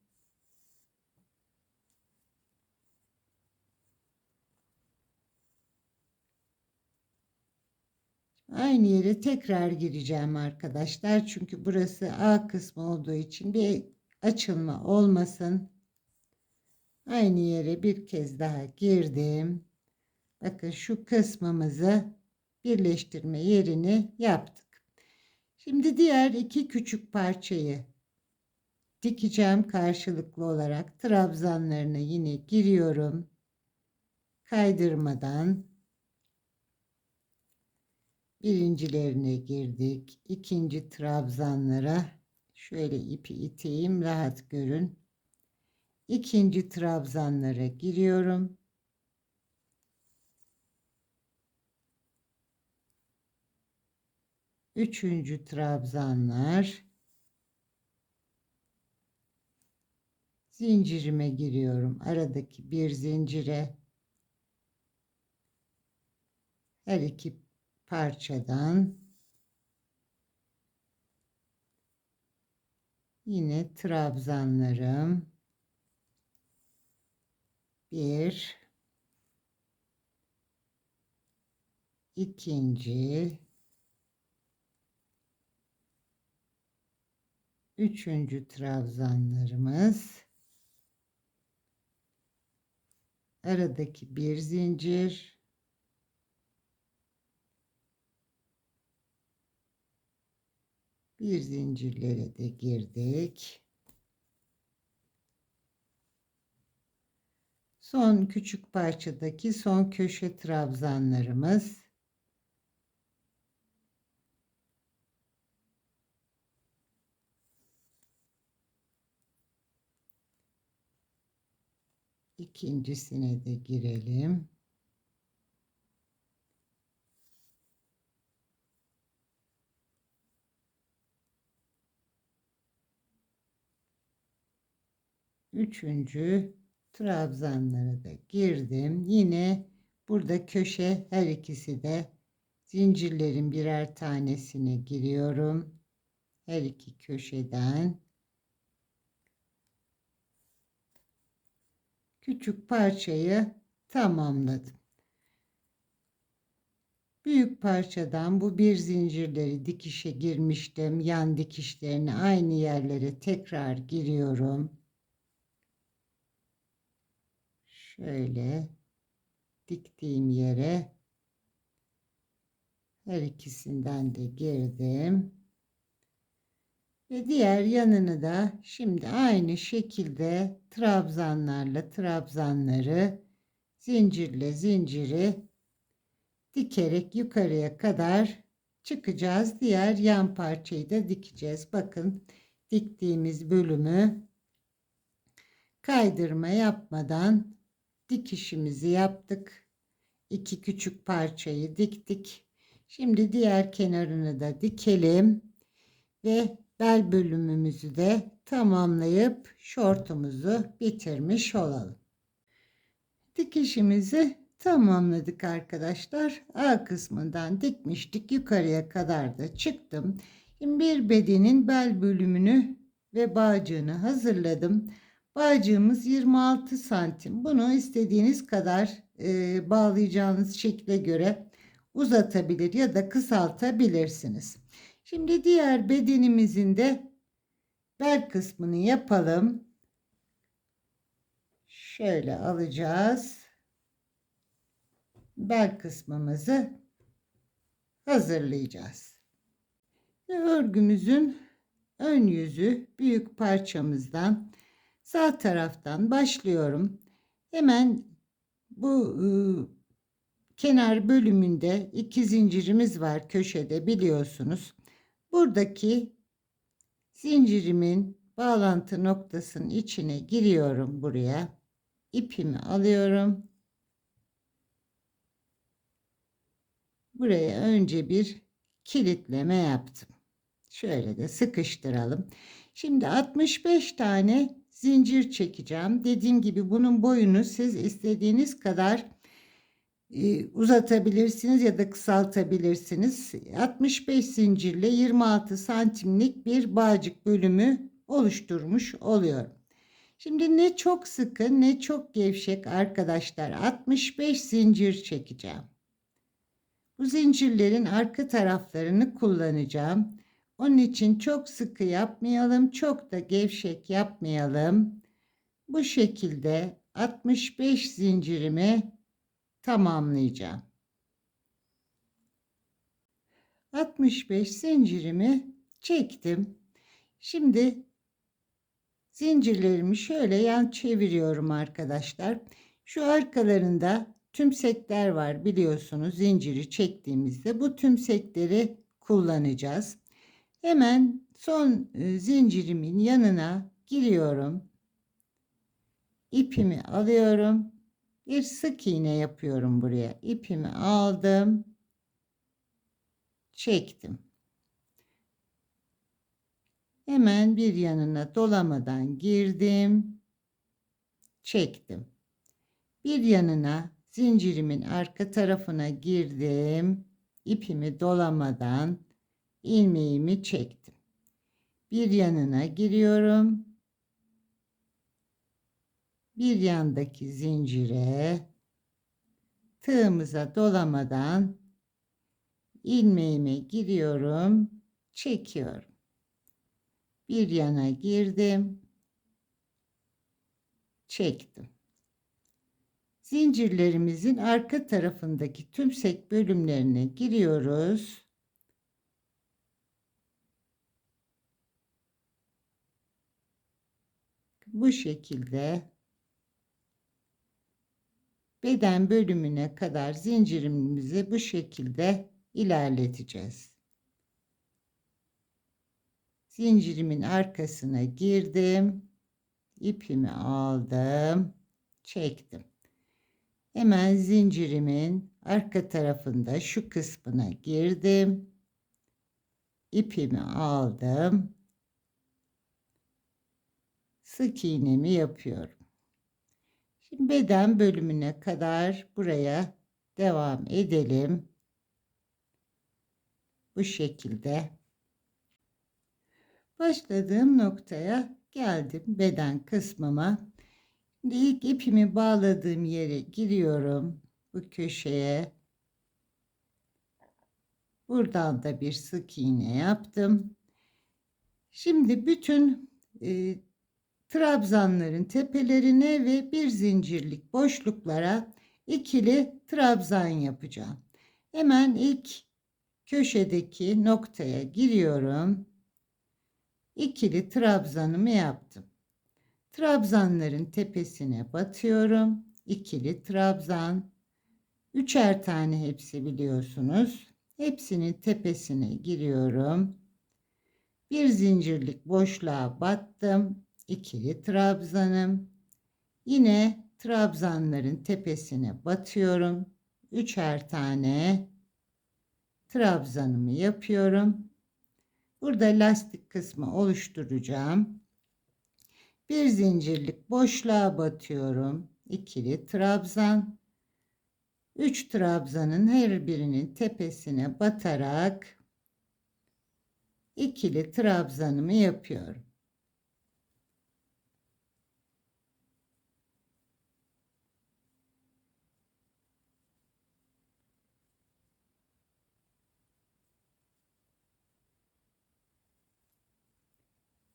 Aynı yere tekrar gireceğim arkadaşlar. Çünkü burası A kısmı olduğu için bir açılma olmasın. Aynı yere bir kez daha girdim. Bakın şu kısmımızı birleştirme yerini yaptık. Şimdi diğer iki küçük parçayı dikeceğim karşılıklı olarak. Trabzanlarına yine giriyorum. Kaydırmadan birincilerine girdik. İkinci trabzanlara şöyle ipi iteyim, rahat görün. İkinci trabzanlara giriyorum. Üçüncü trabzanlar, zincirime giriyorum. Aradaki bir zincire her iki parçadan yine trabzanlarım, bir, ikinci, üçüncü trabzanlarımız, aradaki bir zincir, bir zincirlere de girdik. Son küçük parçadaki son köşe trabzanlarımız, ikincisine de girelim. Üçüncü trabzanlara da girdim. Yine burada köşe, her ikisi de zincirlerin birer tanesine giriyorum. Her iki köşeden küçük parçayı tamamladım. Büyük parçadan bu bir zincirleri dikişe girmiştim. Yan dikişlerini aynı yerlere tekrar giriyorum. Şöyle diktiğim yere her ikisinden de girdim. Ve diğer yanını da şimdi aynı şekilde trabzanlarla trabzanları, zincirle zinciri dikerek yukarıya kadar çıkacağız. Diğer yan parçayı da dikeceğiz. Bakın, diktiğimiz bölümü kaydırma yapmadan dikişimizi yaptık. İki küçük parçayı diktik. Şimdi diğer kenarını da dikelim ve bel bölümümüzü de tamamlayıp şortumuzu bitirmiş olalım. Dikişimizi tamamladık arkadaşlar. A kısmından dikmiştik. Yukarıya kadar da çıktım. Şimdi bir bedenin bel bölümünü ve bağcığını hazırladım. Bağcığımız 26 santim. Bunu istediğiniz kadar bağlayacağınız şekle göre uzatabilir ya da kısaltabilirsiniz. Şimdi diğer bedenimizin de bel kısmını yapalım. Şöyle alacağız. Bel kısmımızı hazırlayacağız. Örgümüzün ön yüzü büyük parçamızdan sağ taraftan başlıyorum. Hemen bu kenar bölümünde iki zincirimiz var köşede, biliyorsunuz. Buradaki zincirimin bağlantı noktasının içine giriyorum buraya. İpimi alıyorum. Buraya önce bir kilitleme yaptım. Şöyle de sıkıştıralım. Şimdi 65 tane zincir çekeceğim. Dediğim gibi bunun boyunu siz istediğiniz kadar uzatabilirsiniz ya da kısaltabilirsiniz. 65 zincirle 26 santimlik bir bağcık bölümü oluşturmuş oluyorum. Şimdi ne çok sıkı ne çok gevşek arkadaşlar, 65 zincir çekeceğim. Bu zincirlerin arka taraflarını kullanacağım. Onun için çok sıkı yapmayalım, çok da gevşek yapmayalım. Bu şekilde 65 zincirimi tamamlayacağım. 65 zincirimi çektim. Şimdi Zincirlerimi şöyle yan çeviriyorum arkadaşlar. Şu arkalarında tümsekler var biliyorsunuz, zinciri çektiğimizde bu tümsekleri kullanacağız. Hemen son zincirimin yanına giriyorum. İpimi alıyorum. Bir sık iğne yapıyorum buraya. İpimi aldım. Çektim. Hemen bir yanına dolamadan girdim. Çektim. Bir yanına zincirimin arka tarafına girdim. İpimi dolamadan ilmeğimi çektim. Bir yanına giriyorum. Bir yandaki zincire tığımıza dolamadan ilmeğime giriyorum, çekiyorum. Bir yana girdim, çektim. Zincirlerimizin arka tarafındaki tümsek bölümlerine giriyoruz. Bu şekilde beden bölümüne kadar zincirimizi bu şekilde ilerleteceğiz. Zincirimin arkasına girdim. İpimi aldım. Çektim. Hemen zincirimin arka tarafında şu kısmına girdim. İpimi aldım. Sık iğnemi yapıyorum. Şimdi beden bölümüne kadar buraya devam edelim. Bu şekilde. Başladığım noktaya geldim, beden kısmıma. Şimdi ilk ipimi bağladığım yere giriyorum. Bu köşeye. Buradan da bir sık iğne yaptım. Şimdi bütün trabzanların tepelerine ve bir zincirlik boşluklara ikili trabzan yapacağım. Hemen ilk köşedeki noktaya giriyorum. İkili trabzanımı yaptım. Trabzanların tepesine batıyorum. İkili trabzan. Üçer tane hepsi biliyorsunuz. Hepsinin tepesine giriyorum. Bir zincirlik boşluğa battım. İkili trabzanım. Yine trabzanların tepesine batıyorum. Üçer tane trabzanımı yapıyorum. Burada lastik kısmı oluşturacağım. Bir zincirlik boşluğa batıyorum. İkili trabzan. 3 trabzanın her birinin tepesine batarak ikili trabzanımı yapıyorum.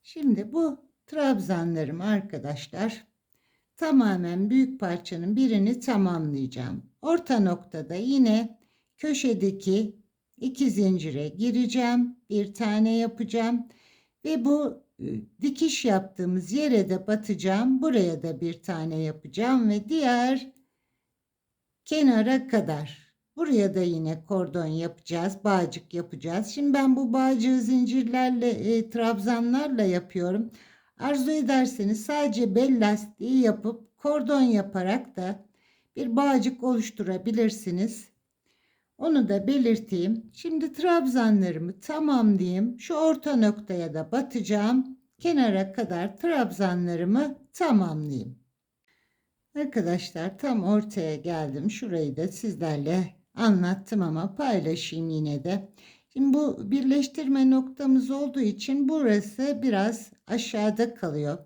Şimdi bu trabzanlarım arkadaşlar, tamamen büyük parçanın birini tamamlayacağım. Orta noktada yine köşedeki iki zincire gireceğim. Bir tane yapacağım ve bu dikiş yaptığımız yere de batacağım. Buraya da bir tane yapacağım ve diğer kenara kadar. Buraya da yine kordon yapacağız, bağcık yapacağız. Şimdi ben bu bağcığı zincirlerle, trabzanlarla yapıyorum. Arzu ederseniz sadece bel lastiği yapıp kordon yaparak da bir bağcık oluşturabilirsiniz. Onu da belirteyim. Şimdi trabzanlarımı tamamlayayım. Şu orta noktaya da batacağım. Kenara kadar trabzanlarımı tamamlayayım. Arkadaşlar tam ortaya geldim. Şurayı da sizlerle anlattım ama paylaşayım yine de. Şimdi bu birleştirme noktamız olduğu için burası biraz aşağıda kalıyor.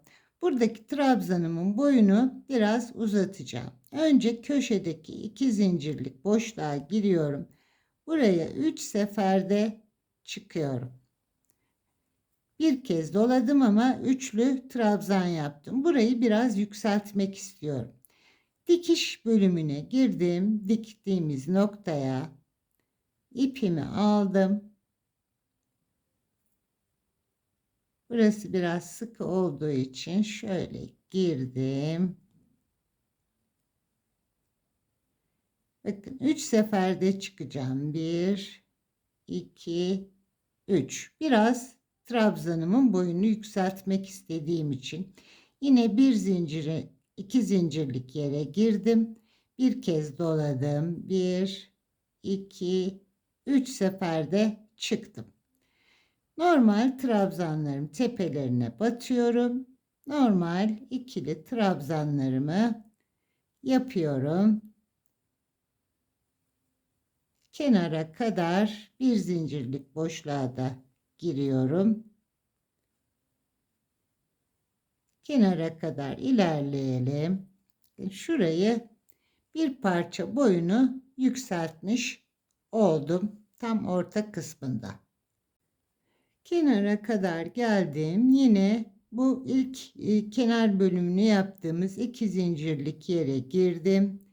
Buradaki trabzanımın boyunu biraz uzatacağım. Önce köşedeki iki zincirlik boşluğa giriyorum. Buraya 3 seferde çıkıyorum. Bir kez doladım ama üçlü trabzan yaptım. Burayı biraz yükseltmek istiyorum. Dikiş bölümüne girdim. Diktiğimiz noktaya ipimi aldım. Burası biraz sıkı olduğu için şöyle girdim. Bakın 3 seferde çıkacağım. 1, 2, 3. Biraz trabzanımın boyunu yükseltmek istediğim için yine bir zinciri, 2 zincirlik yere girdim. Bir kez doladım. 1, 2, 3 seferde çıktım. Normal trabzanlarım tepelerine batıyorum. Normal ikili trabzanlarımı yapıyorum. Kenara kadar bir zincirlik boşluğa da giriyorum. Kenara kadar ilerleyelim. Şurayı bir parça boyunu yükseltmiş oldum. Tam orta kısmında. Kenara kadar geldim. Yine bu ilk kenar bölümünü yaptığımız 2 zincirlik yere girdim.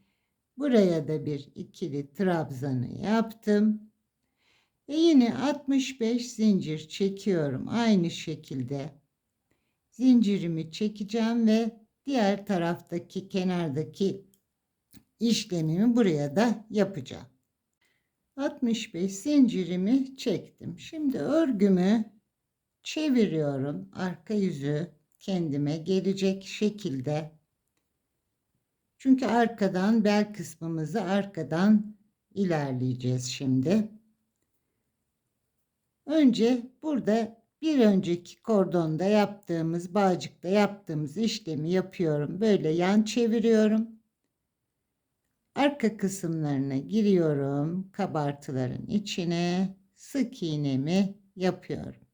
Buraya da bir ikili trabzanı yaptım. Ve yine 65 zincir çekiyorum. Aynı şekilde zincirimi çekeceğim ve diğer taraftaki kenardaki işlemimi buraya da yapacağım. 65 zincirimi çektim. Şimdi örgümü çeviriyorum. Arka yüzü kendime gelecek şekilde. Çünkü arkadan bel kısmımızı arkadan ilerleyeceğiz şimdi. Önce burada bir önceki kordonda yaptığımız, bağcıkta yaptığımız işlemi yapıyorum. Böyle yan çeviriyorum. Arka kısımlarına giriyorum. Kabartıların içine sık iğnemi yapıyorum.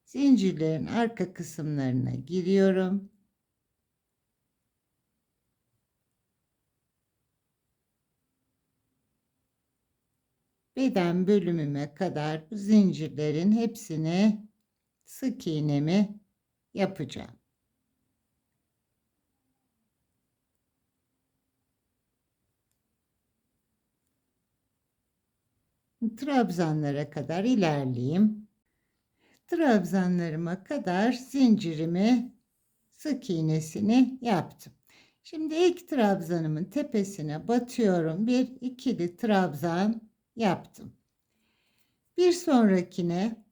Zincirlerin arka kısımlarına giriyorum. Beden bölümüme kadar bu zincirlerin hepsine sık iğnemi yapacağım. Trabzanlara kadar ilerleyeyim. Trabzanlarıma kadar zincirimi sık iğnesini yaptım. Şimdi ilk trabzanımın tepesine batıyorum. Bir ikili trabzan yaptım. Bir sonrakine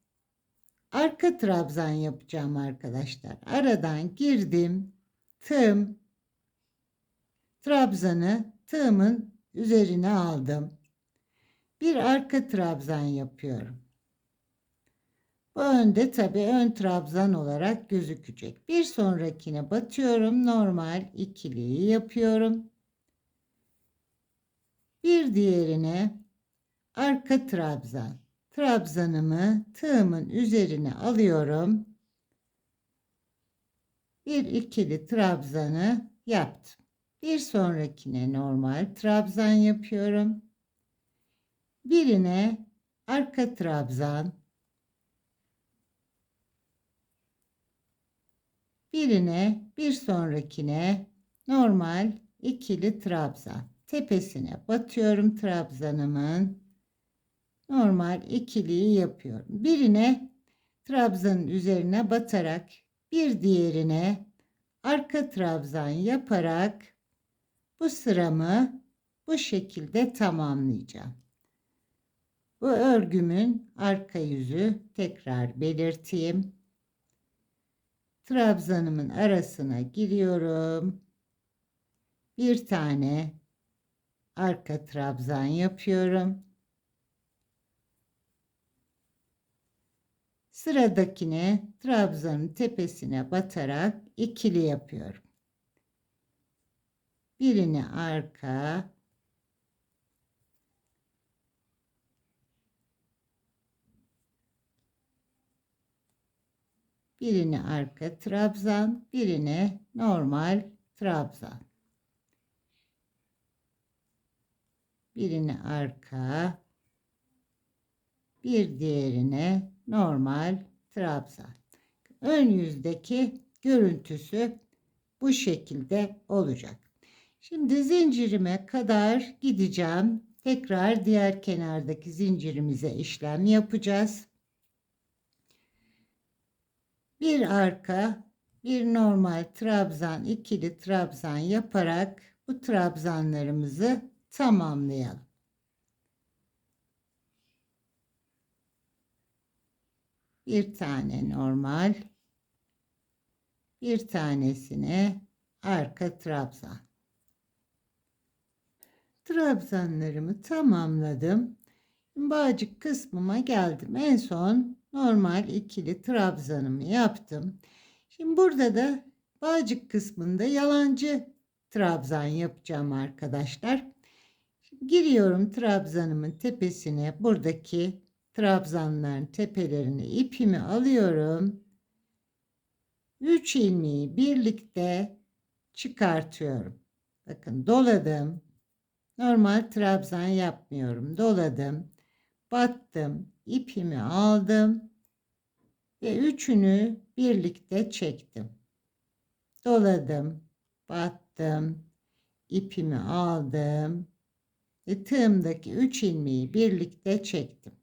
arka trabzan yapacağım arkadaşlar. Aradan girdim. Tığım, trabzanı tığımın üzerine aldım. Bir arka trabzan yapıyorum. Bu önde tabii ön trabzan olarak gözükecek. Bir sonrakine batıyorum. Normal ikiliyi yapıyorum. Bir diğerine arka trabzan. Trabzanımı tığımın üzerine alıyorum. Bir ikili trabzanı yaptım. Bir sonrakine normal trabzan yapıyorum. Birine arka trabzan. Birine bir sonrakine normal ikili trabzan. Tepesine batıyorum trabzanımın. Normal ikiliyi yapıyorum. Birine trabzanın üzerine batarak bir diğerine arka trabzan yaparak bu sıramı bu şekilde tamamlayacağım. Bu örgümün arka yüzü, tekrar belirteyim. Trabzanımın arasına giriyorum. Bir tane arka trabzan yapıyorum. Sıradakine trabzanın tepesine batarak ikili yapıyorum. Birini arka, birini arka trabzan, birini normal trabzan. Birini arka, bir diğerine normal trabzan. Ön yüzdeki görüntüsü bu şekilde olacak. Şimdi zincirime kadar gideceğim. Tekrar diğer kenardaki zincirimize işlem yapacağız. bir arka, bir normal trabzan, ikili trabzan yaparak bu trabzanlarımızı tamamlayalım. Bir tane normal, bir tanesine arka trabzan. Trabzanlarımı tamamladım. Bağcık kısmıma geldim. En son normal ikili trabzanımı yaptım. Şimdi burada da bağcık kısmında yalancı trabzan yapacağım arkadaşlar. Şimdi giriyorum trabzanımın tepesine. Buradaki trabzanların tepelerini ipimi alıyorum. 3 ilmeği birlikte çıkartıyorum. Bakın doladım. Normal trabzan yapmıyorum. Doladım. Battım. İpimi aldım. Ve üçünü birlikte çektim. Doladım. Battım. İpimi aldım. Ve tığımdaki 3 ilmeği birlikte çektim.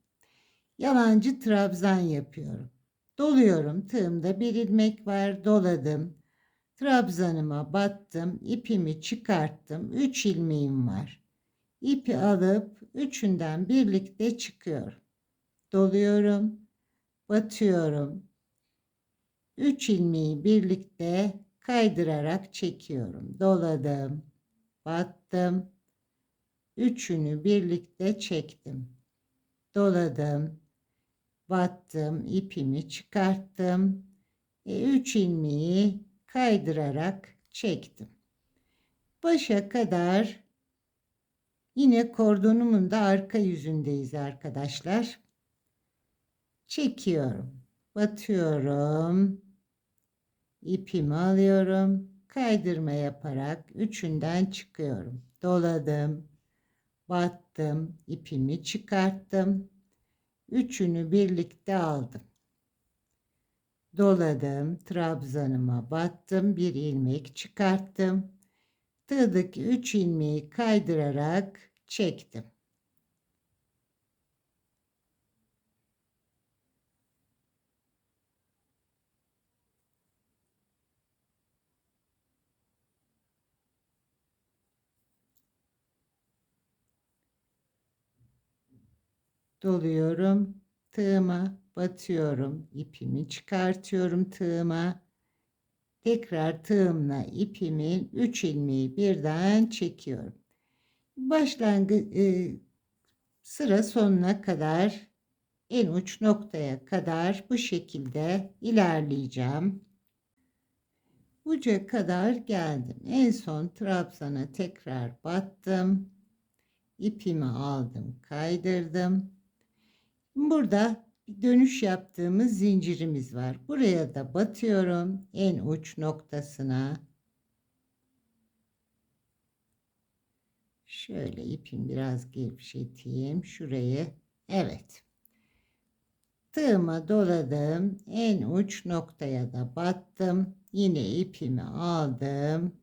Yalancı trabzan yapıyorum. Doluyorum. Tığımda bir ilmek var. Doladım. Trabzanıma battım. İpimi çıkarttım. 3 ilmeğim var. İpi alıp üçünden birlikte çıkıyorum. Doluyorum. Batıyorum. 3 ilmeği birlikte kaydırarak çekiyorum. Doladım. Battım. Üçünü birlikte çektim. Doladım. Battım. İpimi çıkarttım. 3 ilmeği kaydırarak çektim. Başa kadar yine kordonumun da arka yüzündeyiz arkadaşlar. Çekiyorum. Batıyorum. İpimi alıyorum. Kaydırma yaparak üçünden çıkıyorum. Doladım. Battım. İpimi çıkarttım. Üçünü birlikte aldım. Doladım. Trabzanıma battım. Bir ilmek çıkarttım. Tığdaki 3 ilmeği kaydırarak çektim. Doluyorum. Tığıma batıyorum. İpimi çıkartıyorum tığıma. Tekrar tığımla ipimin 3 ilmeği birden çekiyorum. Başlangıç sıra sonuna kadar en uç noktaya kadar bu şekilde ilerleyeceğim. Uca kadar geldim. En son trabzana tekrar battım. İpimi aldım, kaydırdım. Burada bir dönüş yaptığımız zincirimiz var. Buraya da batıyorum en uç noktasına. Şöyle ipimi biraz gevşeteyim şurayı. Evet. Tığıma doladım. En uç noktaya da battım. Yine ipimi aldım.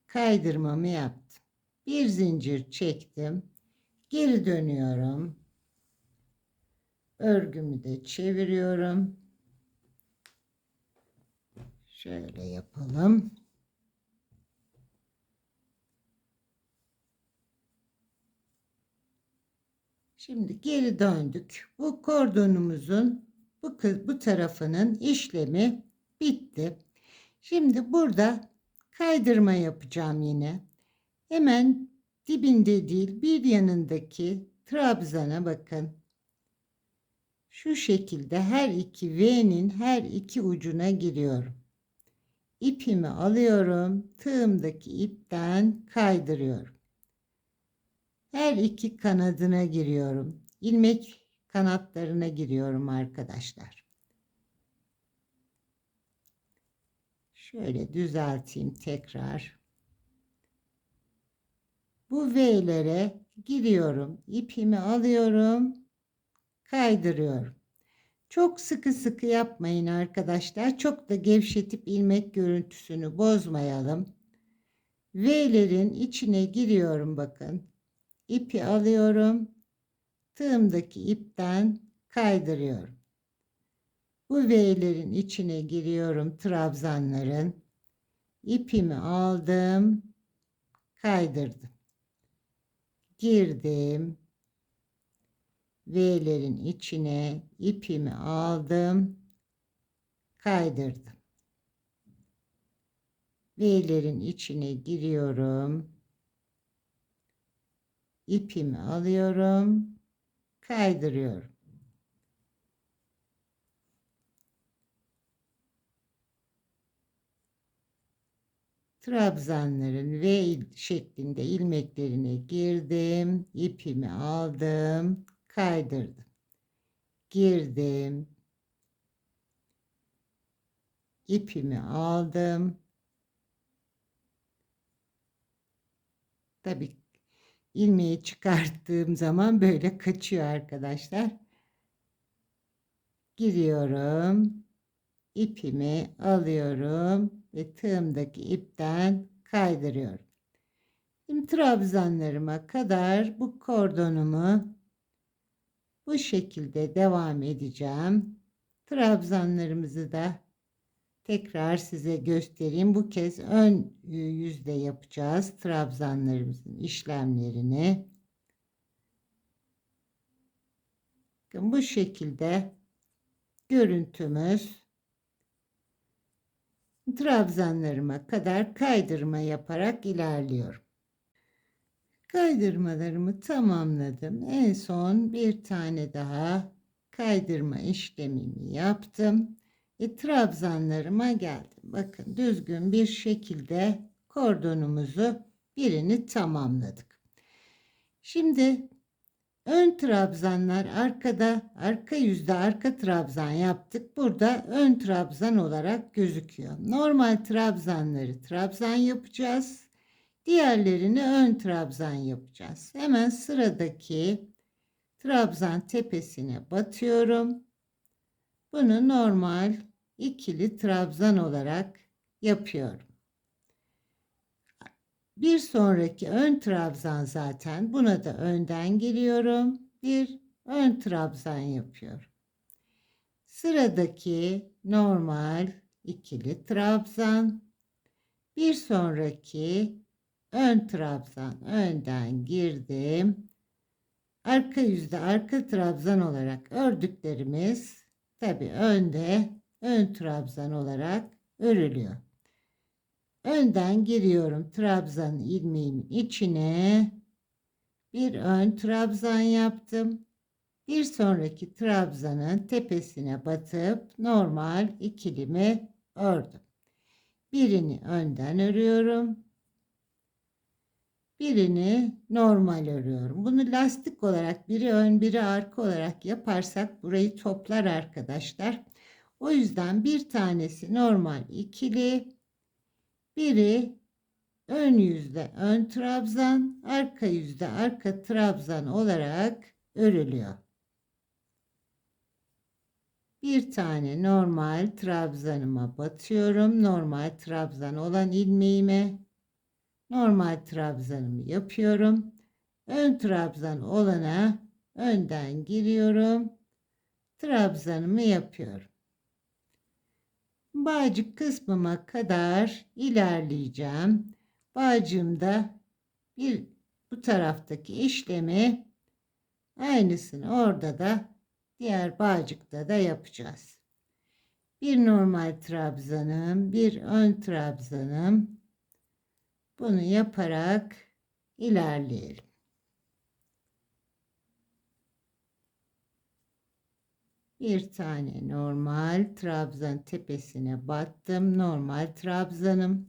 Kaydırmamı yaptım. Bir zincir çektim. Geri dönüyorum. Örgümü de çeviriyorum. Şöyle yapalım. Şimdi geri döndük. Bu kordonumuzun bu tarafının işlemi bitti. Şimdi burada kaydırma yapacağım yine. Hemen dibinde değil bir yanındaki trabzana bakın. Şu şekilde her iki V'nin her iki ucuna giriyorum. İpimi alıyorum. Tığımdaki ipten kaydırıyorum. Her iki kanadına giriyorum. İlmek kanatlarına giriyorum arkadaşlar. Şöyle düzelteyim tekrar. Bu V'lere giriyorum. İpimi alıyorum. Kaydırıyorum. Çok sıkı sıkı yapmayın arkadaşlar. Çok da gevşetip ilmek görüntüsünü bozmayalım. V'lerin içine giriyorum bakın. İpi alıyorum. Tığımdaki ipten kaydırıyorum. Bu V'lerin içine giriyorum, trabzanların. İpimi aldım, kaydırdım. Girdim. V'lerin içine ipimi aldım, kaydırdım. V'lerin içine giriyorum. İpimi alıyorum, kaydırıyorum. Trabzanların V şeklinde ilmeklerine girdim. İpimi aldım, kaydırdım. Girdim. İpimi aldım. Tabii ilmeği çıkarttığım zaman böyle kaçıyor arkadaşlar. Giriyorum. İpimi alıyorum ve tığımdaki ipten kaydırıyorum. Şimdi trabzanlarıma kadar bu kordonumu bu şekilde devam edeceğim. Trabzanlarımızı da tekrar size göstereyim. Bu kez ön yüzde yapacağız trabzanlarımızın işlemlerini. Bakın bu şekilde görüntümüz. Trabzanlarıma kadar kaydırma yaparak ilerliyorum. Kaydırmalarımı tamamladım. En son bir tane daha kaydırma işlemimi yaptım. Trabzanlarıma geldim. Bakın düzgün bir şekilde kordonumuzu birini tamamladık. Şimdi ön trabzanlar arkada, arka yüzde arka trabzan yaptık. Burada ön trabzan olarak gözüküyor. Normal trabzanları trabzan yapacağız. Diğerlerini ön trabzan yapacağız. Hemen sıradaki trabzan tepesine batıyorum. Bunu normal ikili trabzan olarak yapıyorum. Bir sonraki ön trabzan zaten. Buna da önden giriyorum. Bir ön trabzan yapıyorum. Sıradaki normal ikili trabzan. Bir sonraki ön trabzan, önden girdim. Arka yüzde arka trabzan olarak ördüklerimiz tabi önde ön trabzan olarak örülüyor. Önden giriyorum trabzan ilmeğimin içine. Bir ön trabzan yaptım. Bir sonraki trabzanın tepesine batıp normal ikilimi ördüm. Birini önden örüyorum. Birini normal örüyorum. Bunu lastik olarak biri ön biri arka olarak yaparsak burayı toplar arkadaşlar. O yüzden bir tanesi normal ikili, biri ön yüzde ön trabzan, arka yüzde arka trabzan olarak örülüyor. Bir tane normal trabzanıma batıyorum. Normal trabzan olan ilmeğime normal trabzanımı yapıyorum. Ön trabzan olana önden giriyorum. Trabzanımı yapıyorum. Bağcık kısmıma kadar ilerleyeceğim. Bağcığımda bu taraftaki işlemi aynısını orada da diğer bağcıkta da yapacağız. Bir normal trabzanım, bir ön trabzanım. Bunu yaparak ilerleyelim. Bir tane normal trabzan tepesine battım. Normal trabzanım.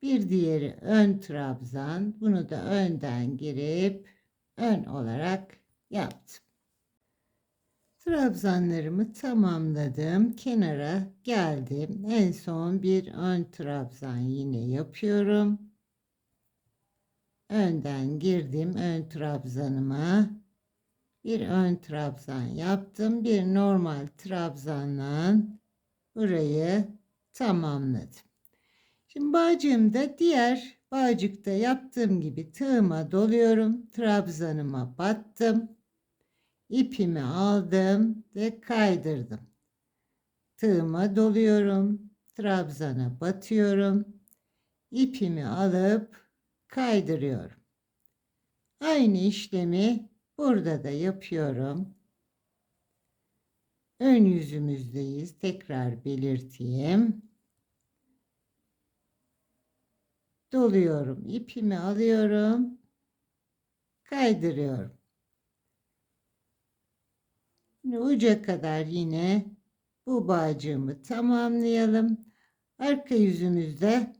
Bir diğeri ön trabzan. Bunu da önden girip ön olarak yaptım. Trabzanlarımı tamamladım. Kenara geldim. En son bir ön trabzan yine yapıyorum. Önden girdim ön trabzanıma. Bir ön trabzan yaptım. Bir normal trabzanla burayı tamamladım. Şimdi bağcığımda diğer bağcıkta yaptığım gibi tığıma doluyorum. Trabzanıma battım. İpimi aldım ve kaydırdım. tığıma doluyorum. Trabzana batıyorum. İpimi alıp kaydırıyorum. Aynı işlemi burada da yapıyorum. Ön yüzümüzdeyiz. Tekrar belirteyim. Doluyorum. İpimi alıyorum. Kaydırıyorum. Şimdi uca kadar yine bu bağcığımı tamamlayalım. Arka yüzümüzde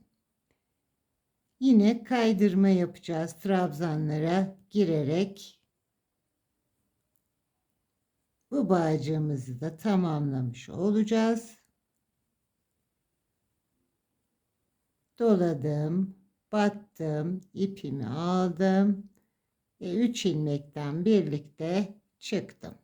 yine kaydırma yapacağız. Trabzanlara girerek bu bağcığımızı da tamamlamış olacağız. Doladım, battım, ipimi aldım ve 3 ilmekten birlikte çıktım.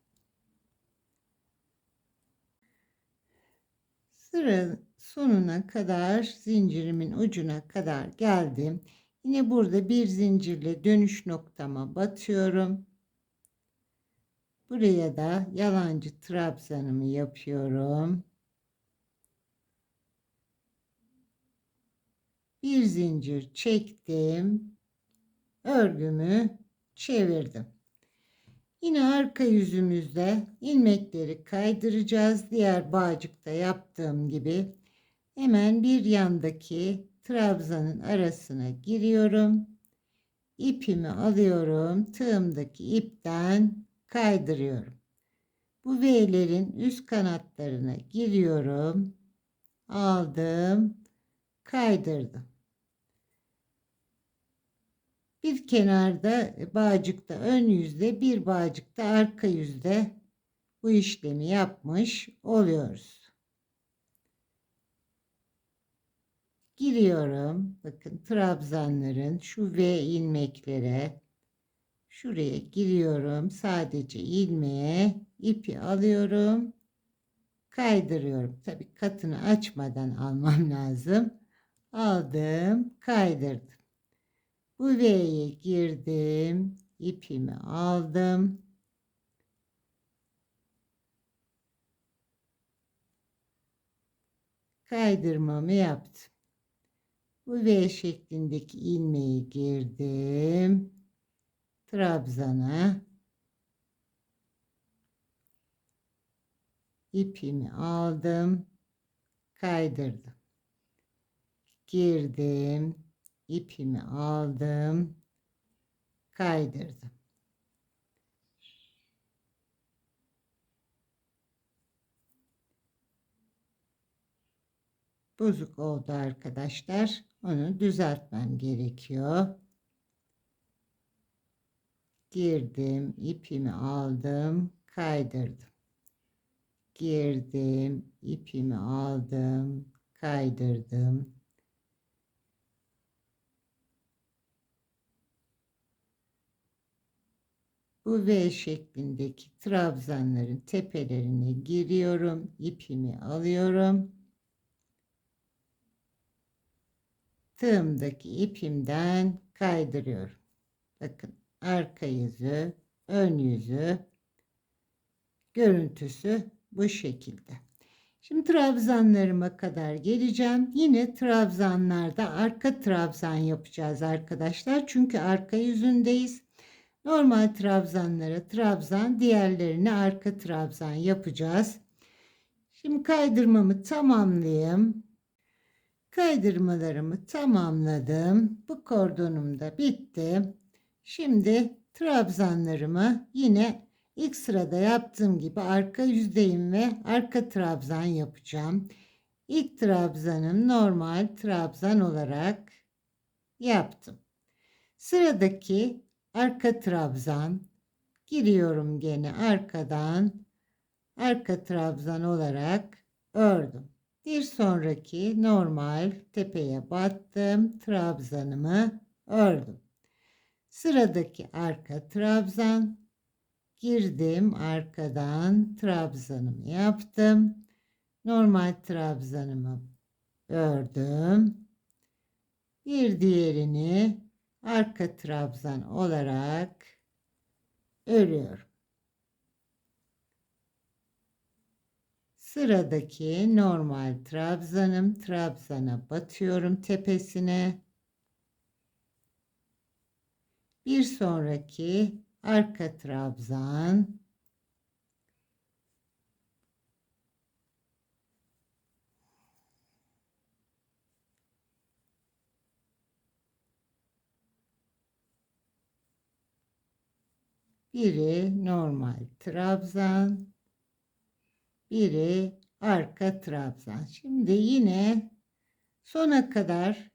Sıra sonuna kadar, zincirimin ucuna kadar geldim. Yine burada bir zincirle dönüş noktama batıyorum. Buraya da yalancı trabzanımı yapıyorum. Bir zincir çektim. Örgümü çevirdim. Yine arka yüzümüzde ilmekleri kaydıracağız. Diğer bağcıkta yaptığım gibi hemen bir yandaki trabzanın arasına giriyorum. İpimi alıyorum. Tığımdaki ipten kaydırıyorum. Bu V'lerin üst kanatlarına giriyorum. Aldım, kaydırdım. Bir kenarda bağcıkta ön yüzde, bir bağcıkta arka yüzde bu işlemi yapmış oluyoruz. Giriyorum. Bakın trabzanların şu V ilmeklere, şuraya giriyorum. Sadece ilmeğe ipi alıyorum. Kaydırıyorum. Tabii katını açmadan almam lazım. Aldım, kaydırdım. Bu V'ye girdim. İpimi aldım. Kaydırmamı yaptım. Bu V şeklindeki ilmeği girdim. Trabzana ipimi aldım. Kaydırdım. Girdim. İpimi aldım. Kaydırdım. Bozuk oldu arkadaşlar. Onu düzeltmem gerekiyor. Girdim, ipimi aldım, kaydırdım. Girdim, ipimi aldım, kaydırdım. Bu V şeklindeki trabzanların tepelerine giriyorum, ipimi alıyorum. Tığımdaki ipimden kaydırıyorum. Bakın arka yüzü, ön yüzü, görüntüsü bu şekilde. Şimdi trabzanlarıma kadar geleceğim. Yine trabzanlarda arka trabzan yapacağız arkadaşlar. Çünkü arka yüzündeyiz. Normal trabzanlara trabzan, diğerlerine arka trabzan yapacağız. Şimdi kaydırmamı tamamlayayım. Kaydırmalarımı tamamladım. Bu kordonum da bitti. Şimdi trabzanlarımı yine ilk sırada yaptığım gibi arka yüzdeyim ve arka trabzan yapacağım. İlk trabzanım normal trabzan olarak yaptım. Sıradaki arka trabzan giriyorum, gene arkadan arka trabzan olarak ördüm. Bir sonraki normal tepeye battım, trabzanımı ördüm. Sıradaki arka trabzan girdim, arkadan trabzanımı yaptım. Normal trabzanımı ördüm. Bir diğerini arka trabzan olarak örüyorum. Sıradaki normal trabzanım. Trabzana batıyorum tepesine. Bir sonraki arka trabzan. Biri normal trabzan. Biri arka trabzan. Şimdi yine sona kadar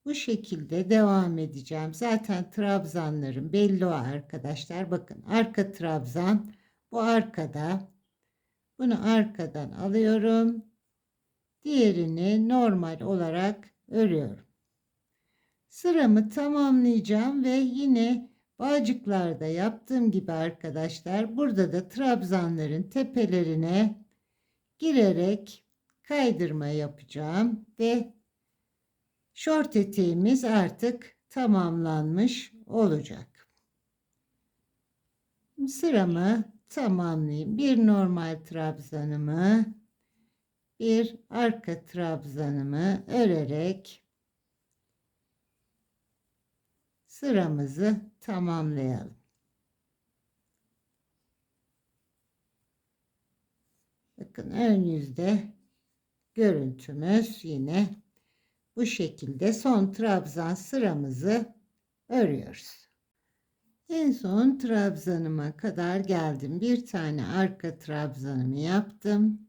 bu şekilde devam edeceğim. Zaten trabzanlarım belli o arkadaşlar. Bakın arka trabzan bu arkada. Bunu arkadan alıyorum. Diğerini normal olarak örüyorum. Sıramı tamamlayacağım ve yine bağcıklarda yaptığım gibi arkadaşlar burada da trabzanların tepelerine girerek kaydırma yapacağım ve şort eteğimiz artık tamamlanmış olacak. Sıramı tamamlayayım. Bir normal trabzanımı, bir arka trabzanımı örerek sıramızı tamamlayalım. Bakın ön yüzde görüntümüz yine bu şekilde. Son trabzan sıramızı örüyoruz. En son trabzanıma kadar geldim. Bir tane arka trabzanımı yaptım.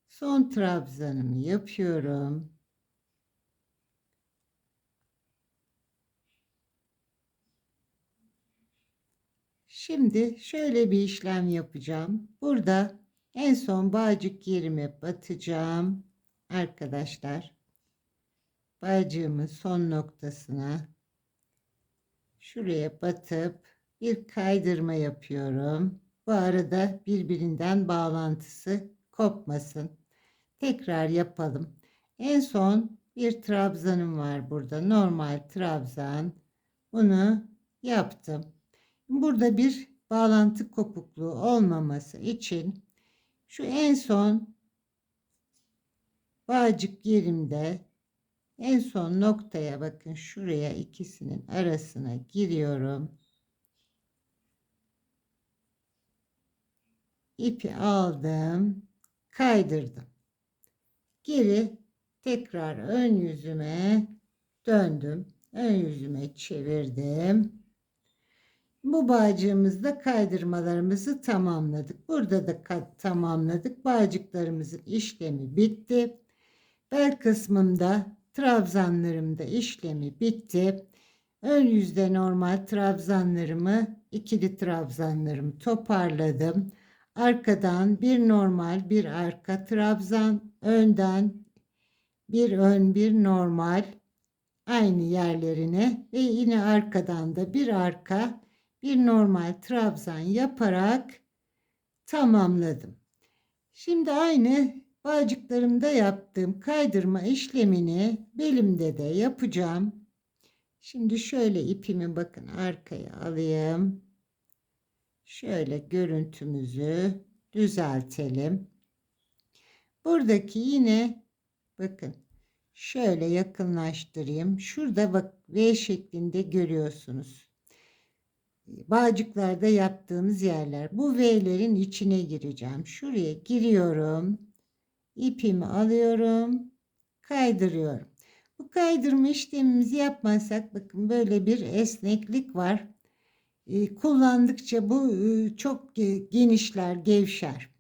Son trabzanımı yapıyorum. Şimdi şöyle bir işlem yapacağım. Burada en son bağcık yerime batacağım. Arkadaşlar, bağcığımın son noktasına şuraya batıp bir kaydırma yapıyorum. Bu arada birbirinden bağlantısı kopmasın. Tekrar yapalım. En son bir trabzanım var burada. Normal trabzan. Bunu yaptım. Burada bir bağlantı kopukluğu olmaması için şu en son bağcık yerimde en son noktaya bakın, şuraya ikisinin arasına giriyorum. İpi aldım, kaydırdım. Geri tekrar ön yüzüme döndüm. Ön yüzüme çevirdim. Bu bağcığımızda kaydırmalarımızı tamamladık. Burada da tamamladık. Bağcıklarımızın işlemi bitti. Bel kısmımda trabzanlarımda işlemi bitti. Ön yüzde normal trabzanlarımı, ikili trabzanlarımı toparladım. Arkadan bir normal bir arka trabzan, önden bir ön bir normal aynı yerlerine ve yine arkadan da bir arka bir normal trabzan yaparak tamamladım. Şimdi aynı bağcıklarımda yaptığım kaydırma işlemini belimde de yapacağım. Şimdi şöyle ipimi bakın arkaya alayım. Şöyle görüntümüzü düzeltelim. Buradaki yine bakın şöyle yakınlaştırayım. Şurada bak V şeklinde görüyorsunuz. Bağcıklarda yaptığımız yerler. Bu V'lerin içine gireceğim. Şuraya giriyorum. İpimi alıyorum. Kaydırıyorum. Bu kaydırma işlemimizi yapmazsak bakın böyle bir esneklik var. Kullandıkça bu çok genişler, gevşer.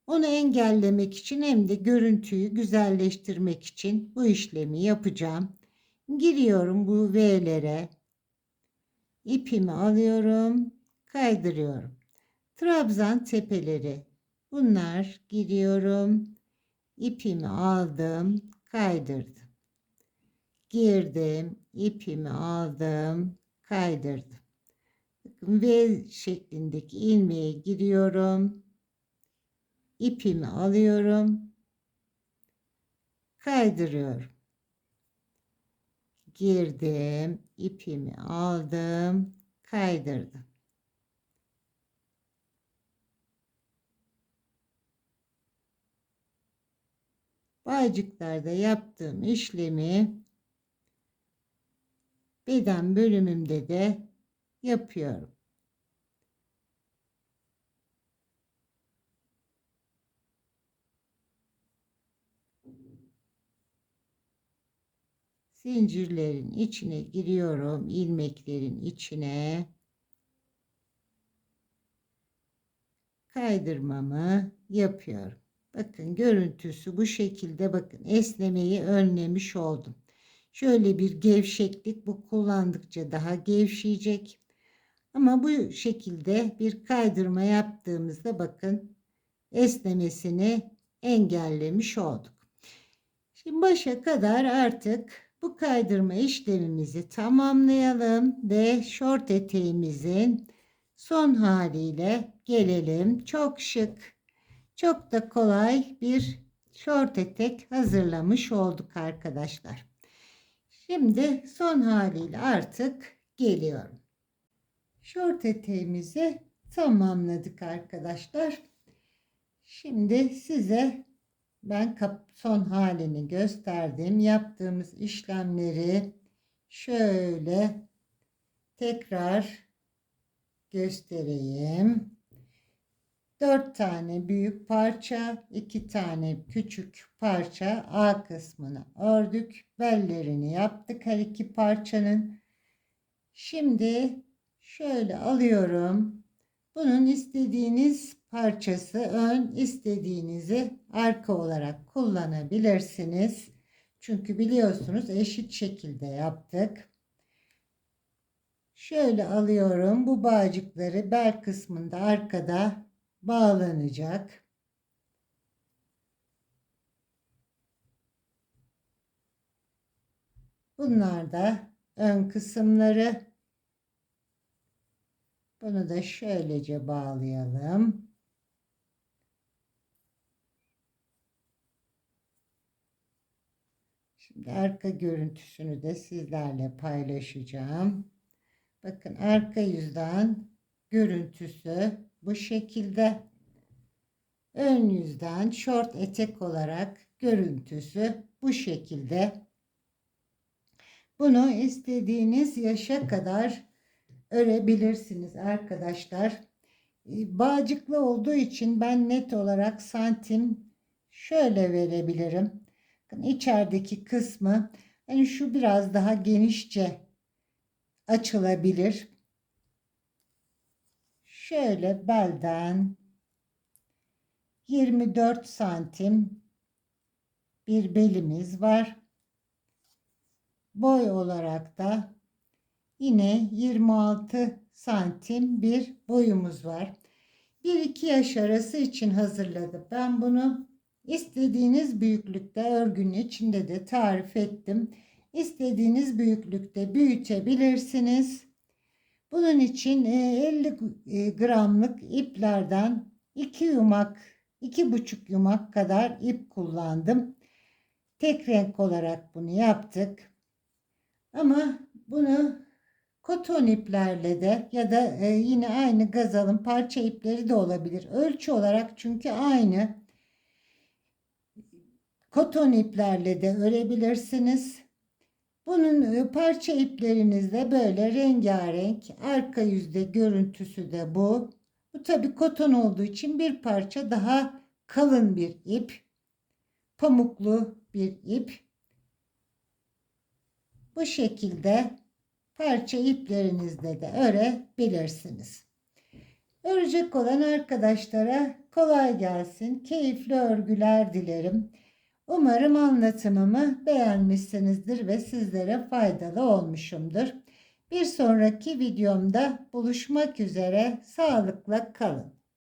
Onu engellemek için hem de görüntüyü güzelleştirmek için bu işlemi yapacağım. Giriyorum bu V'lere. İpimi alıyorum, kaydırıyorum. Trabzan tepeleri. Bunlar giriyorum. İpimi aldım, kaydırdım. Girdim, ipimi aldım, kaydırdım. Bakın V şeklindeki ilmeğe giriyorum. İpimi alıyorum, kaydırıyorum. Girdim, ipimi aldım, kaydırdım. bağcıklarda yaptığım işlemi beden bölümümde de yapıyorum. Zincirlerin içine giriyorum, ilmeklerin içine kaydırmamı yapıyorum. Bakın görüntüsü bu şekilde, bakın esnemeyi önlemiş oldum. Şöyle bir gevşeklik, bu kullandıkça daha gevşeyecek. Ama bu şekilde bir kaydırma yaptığımızda bakın esnemesini engellemiş olduk. Şimdi başa kadar artık bu kaydırma işlemimizi tamamlayalım ve şort eteğimizin son haliyle gelelim. Çok şık, çok da kolay bir şort etek hazırlamış olduk arkadaşlar. Şimdi son haliyle artık geliyorum. Şort eteğimizi tamamladık arkadaşlar. Şimdi size ben son halini gösterdim. Yaptığımız işlemleri şöyle tekrar göstereyim. 4 tane büyük parça, 2 tane küçük parça A kısmını ördük. Bellerini yaptık her iki parçanın. Şimdi şöyle alıyorum. Bunun istediğiniz parçası ön, istediğinizi arka olarak kullanabilirsiniz. Çünkü biliyorsunuz eşit şekilde yaptık. Şöyle alıyorum. Bu bağcıkları bel kısmında arkada bağlanacak. Bunlar da ön kısımları. Bunu da şöylece bağlayalım. Şimdi arka görüntüsünü de sizlerle paylaşacağım. Bakın arka yüzden görüntüsü bu şekilde. Ön yüzden şort etek olarak görüntüsü bu şekilde. Bunu istediğiniz yaşa kadar örebilirsiniz arkadaşlar. Bağcıklı olduğu için ben net olarak santim şöyle verebilirim. Bakın içerideki kısmı hani şu biraz daha genişçe açılabilir. Şöyle belden 24 santim bir belimiz var. Boy olarak da yine 26 santim bir boyumuz var. 1-2 yaş arası için hazırladım. Ben bunu istediğiniz büyüklükte örgünün içinde de tarif ettim. İstediğiniz büyüklükte büyütebilirsiniz. Bunun için 50 gramlık iplerden 2 yumak, 2,5 yumak kadar ip kullandım. Tek renk olarak bunu yaptık. Ama bunu koton iplerle de ya da yine aynı gazalın parça ipleri de olabilir. Ölçü olarak çünkü aynı. Koton iplerle de örebilirsiniz. Bunun parça iplerinizde böyle rengarenk, arka yüzde görüntüsü de bu. Bu tabi koton olduğu için bir parça daha kalın bir ip. Pamuklu bir ip. Bu şekilde parça iplerinizde de örebilirsiniz. Örecek olan arkadaşlara kolay gelsin, keyifli örgüler dilerim. Umarım anlatımımı beğenmişsinizdir ve sizlere faydalı olmuşumdur. Bir sonraki videomda buluşmak üzere, sağlıkla kalın.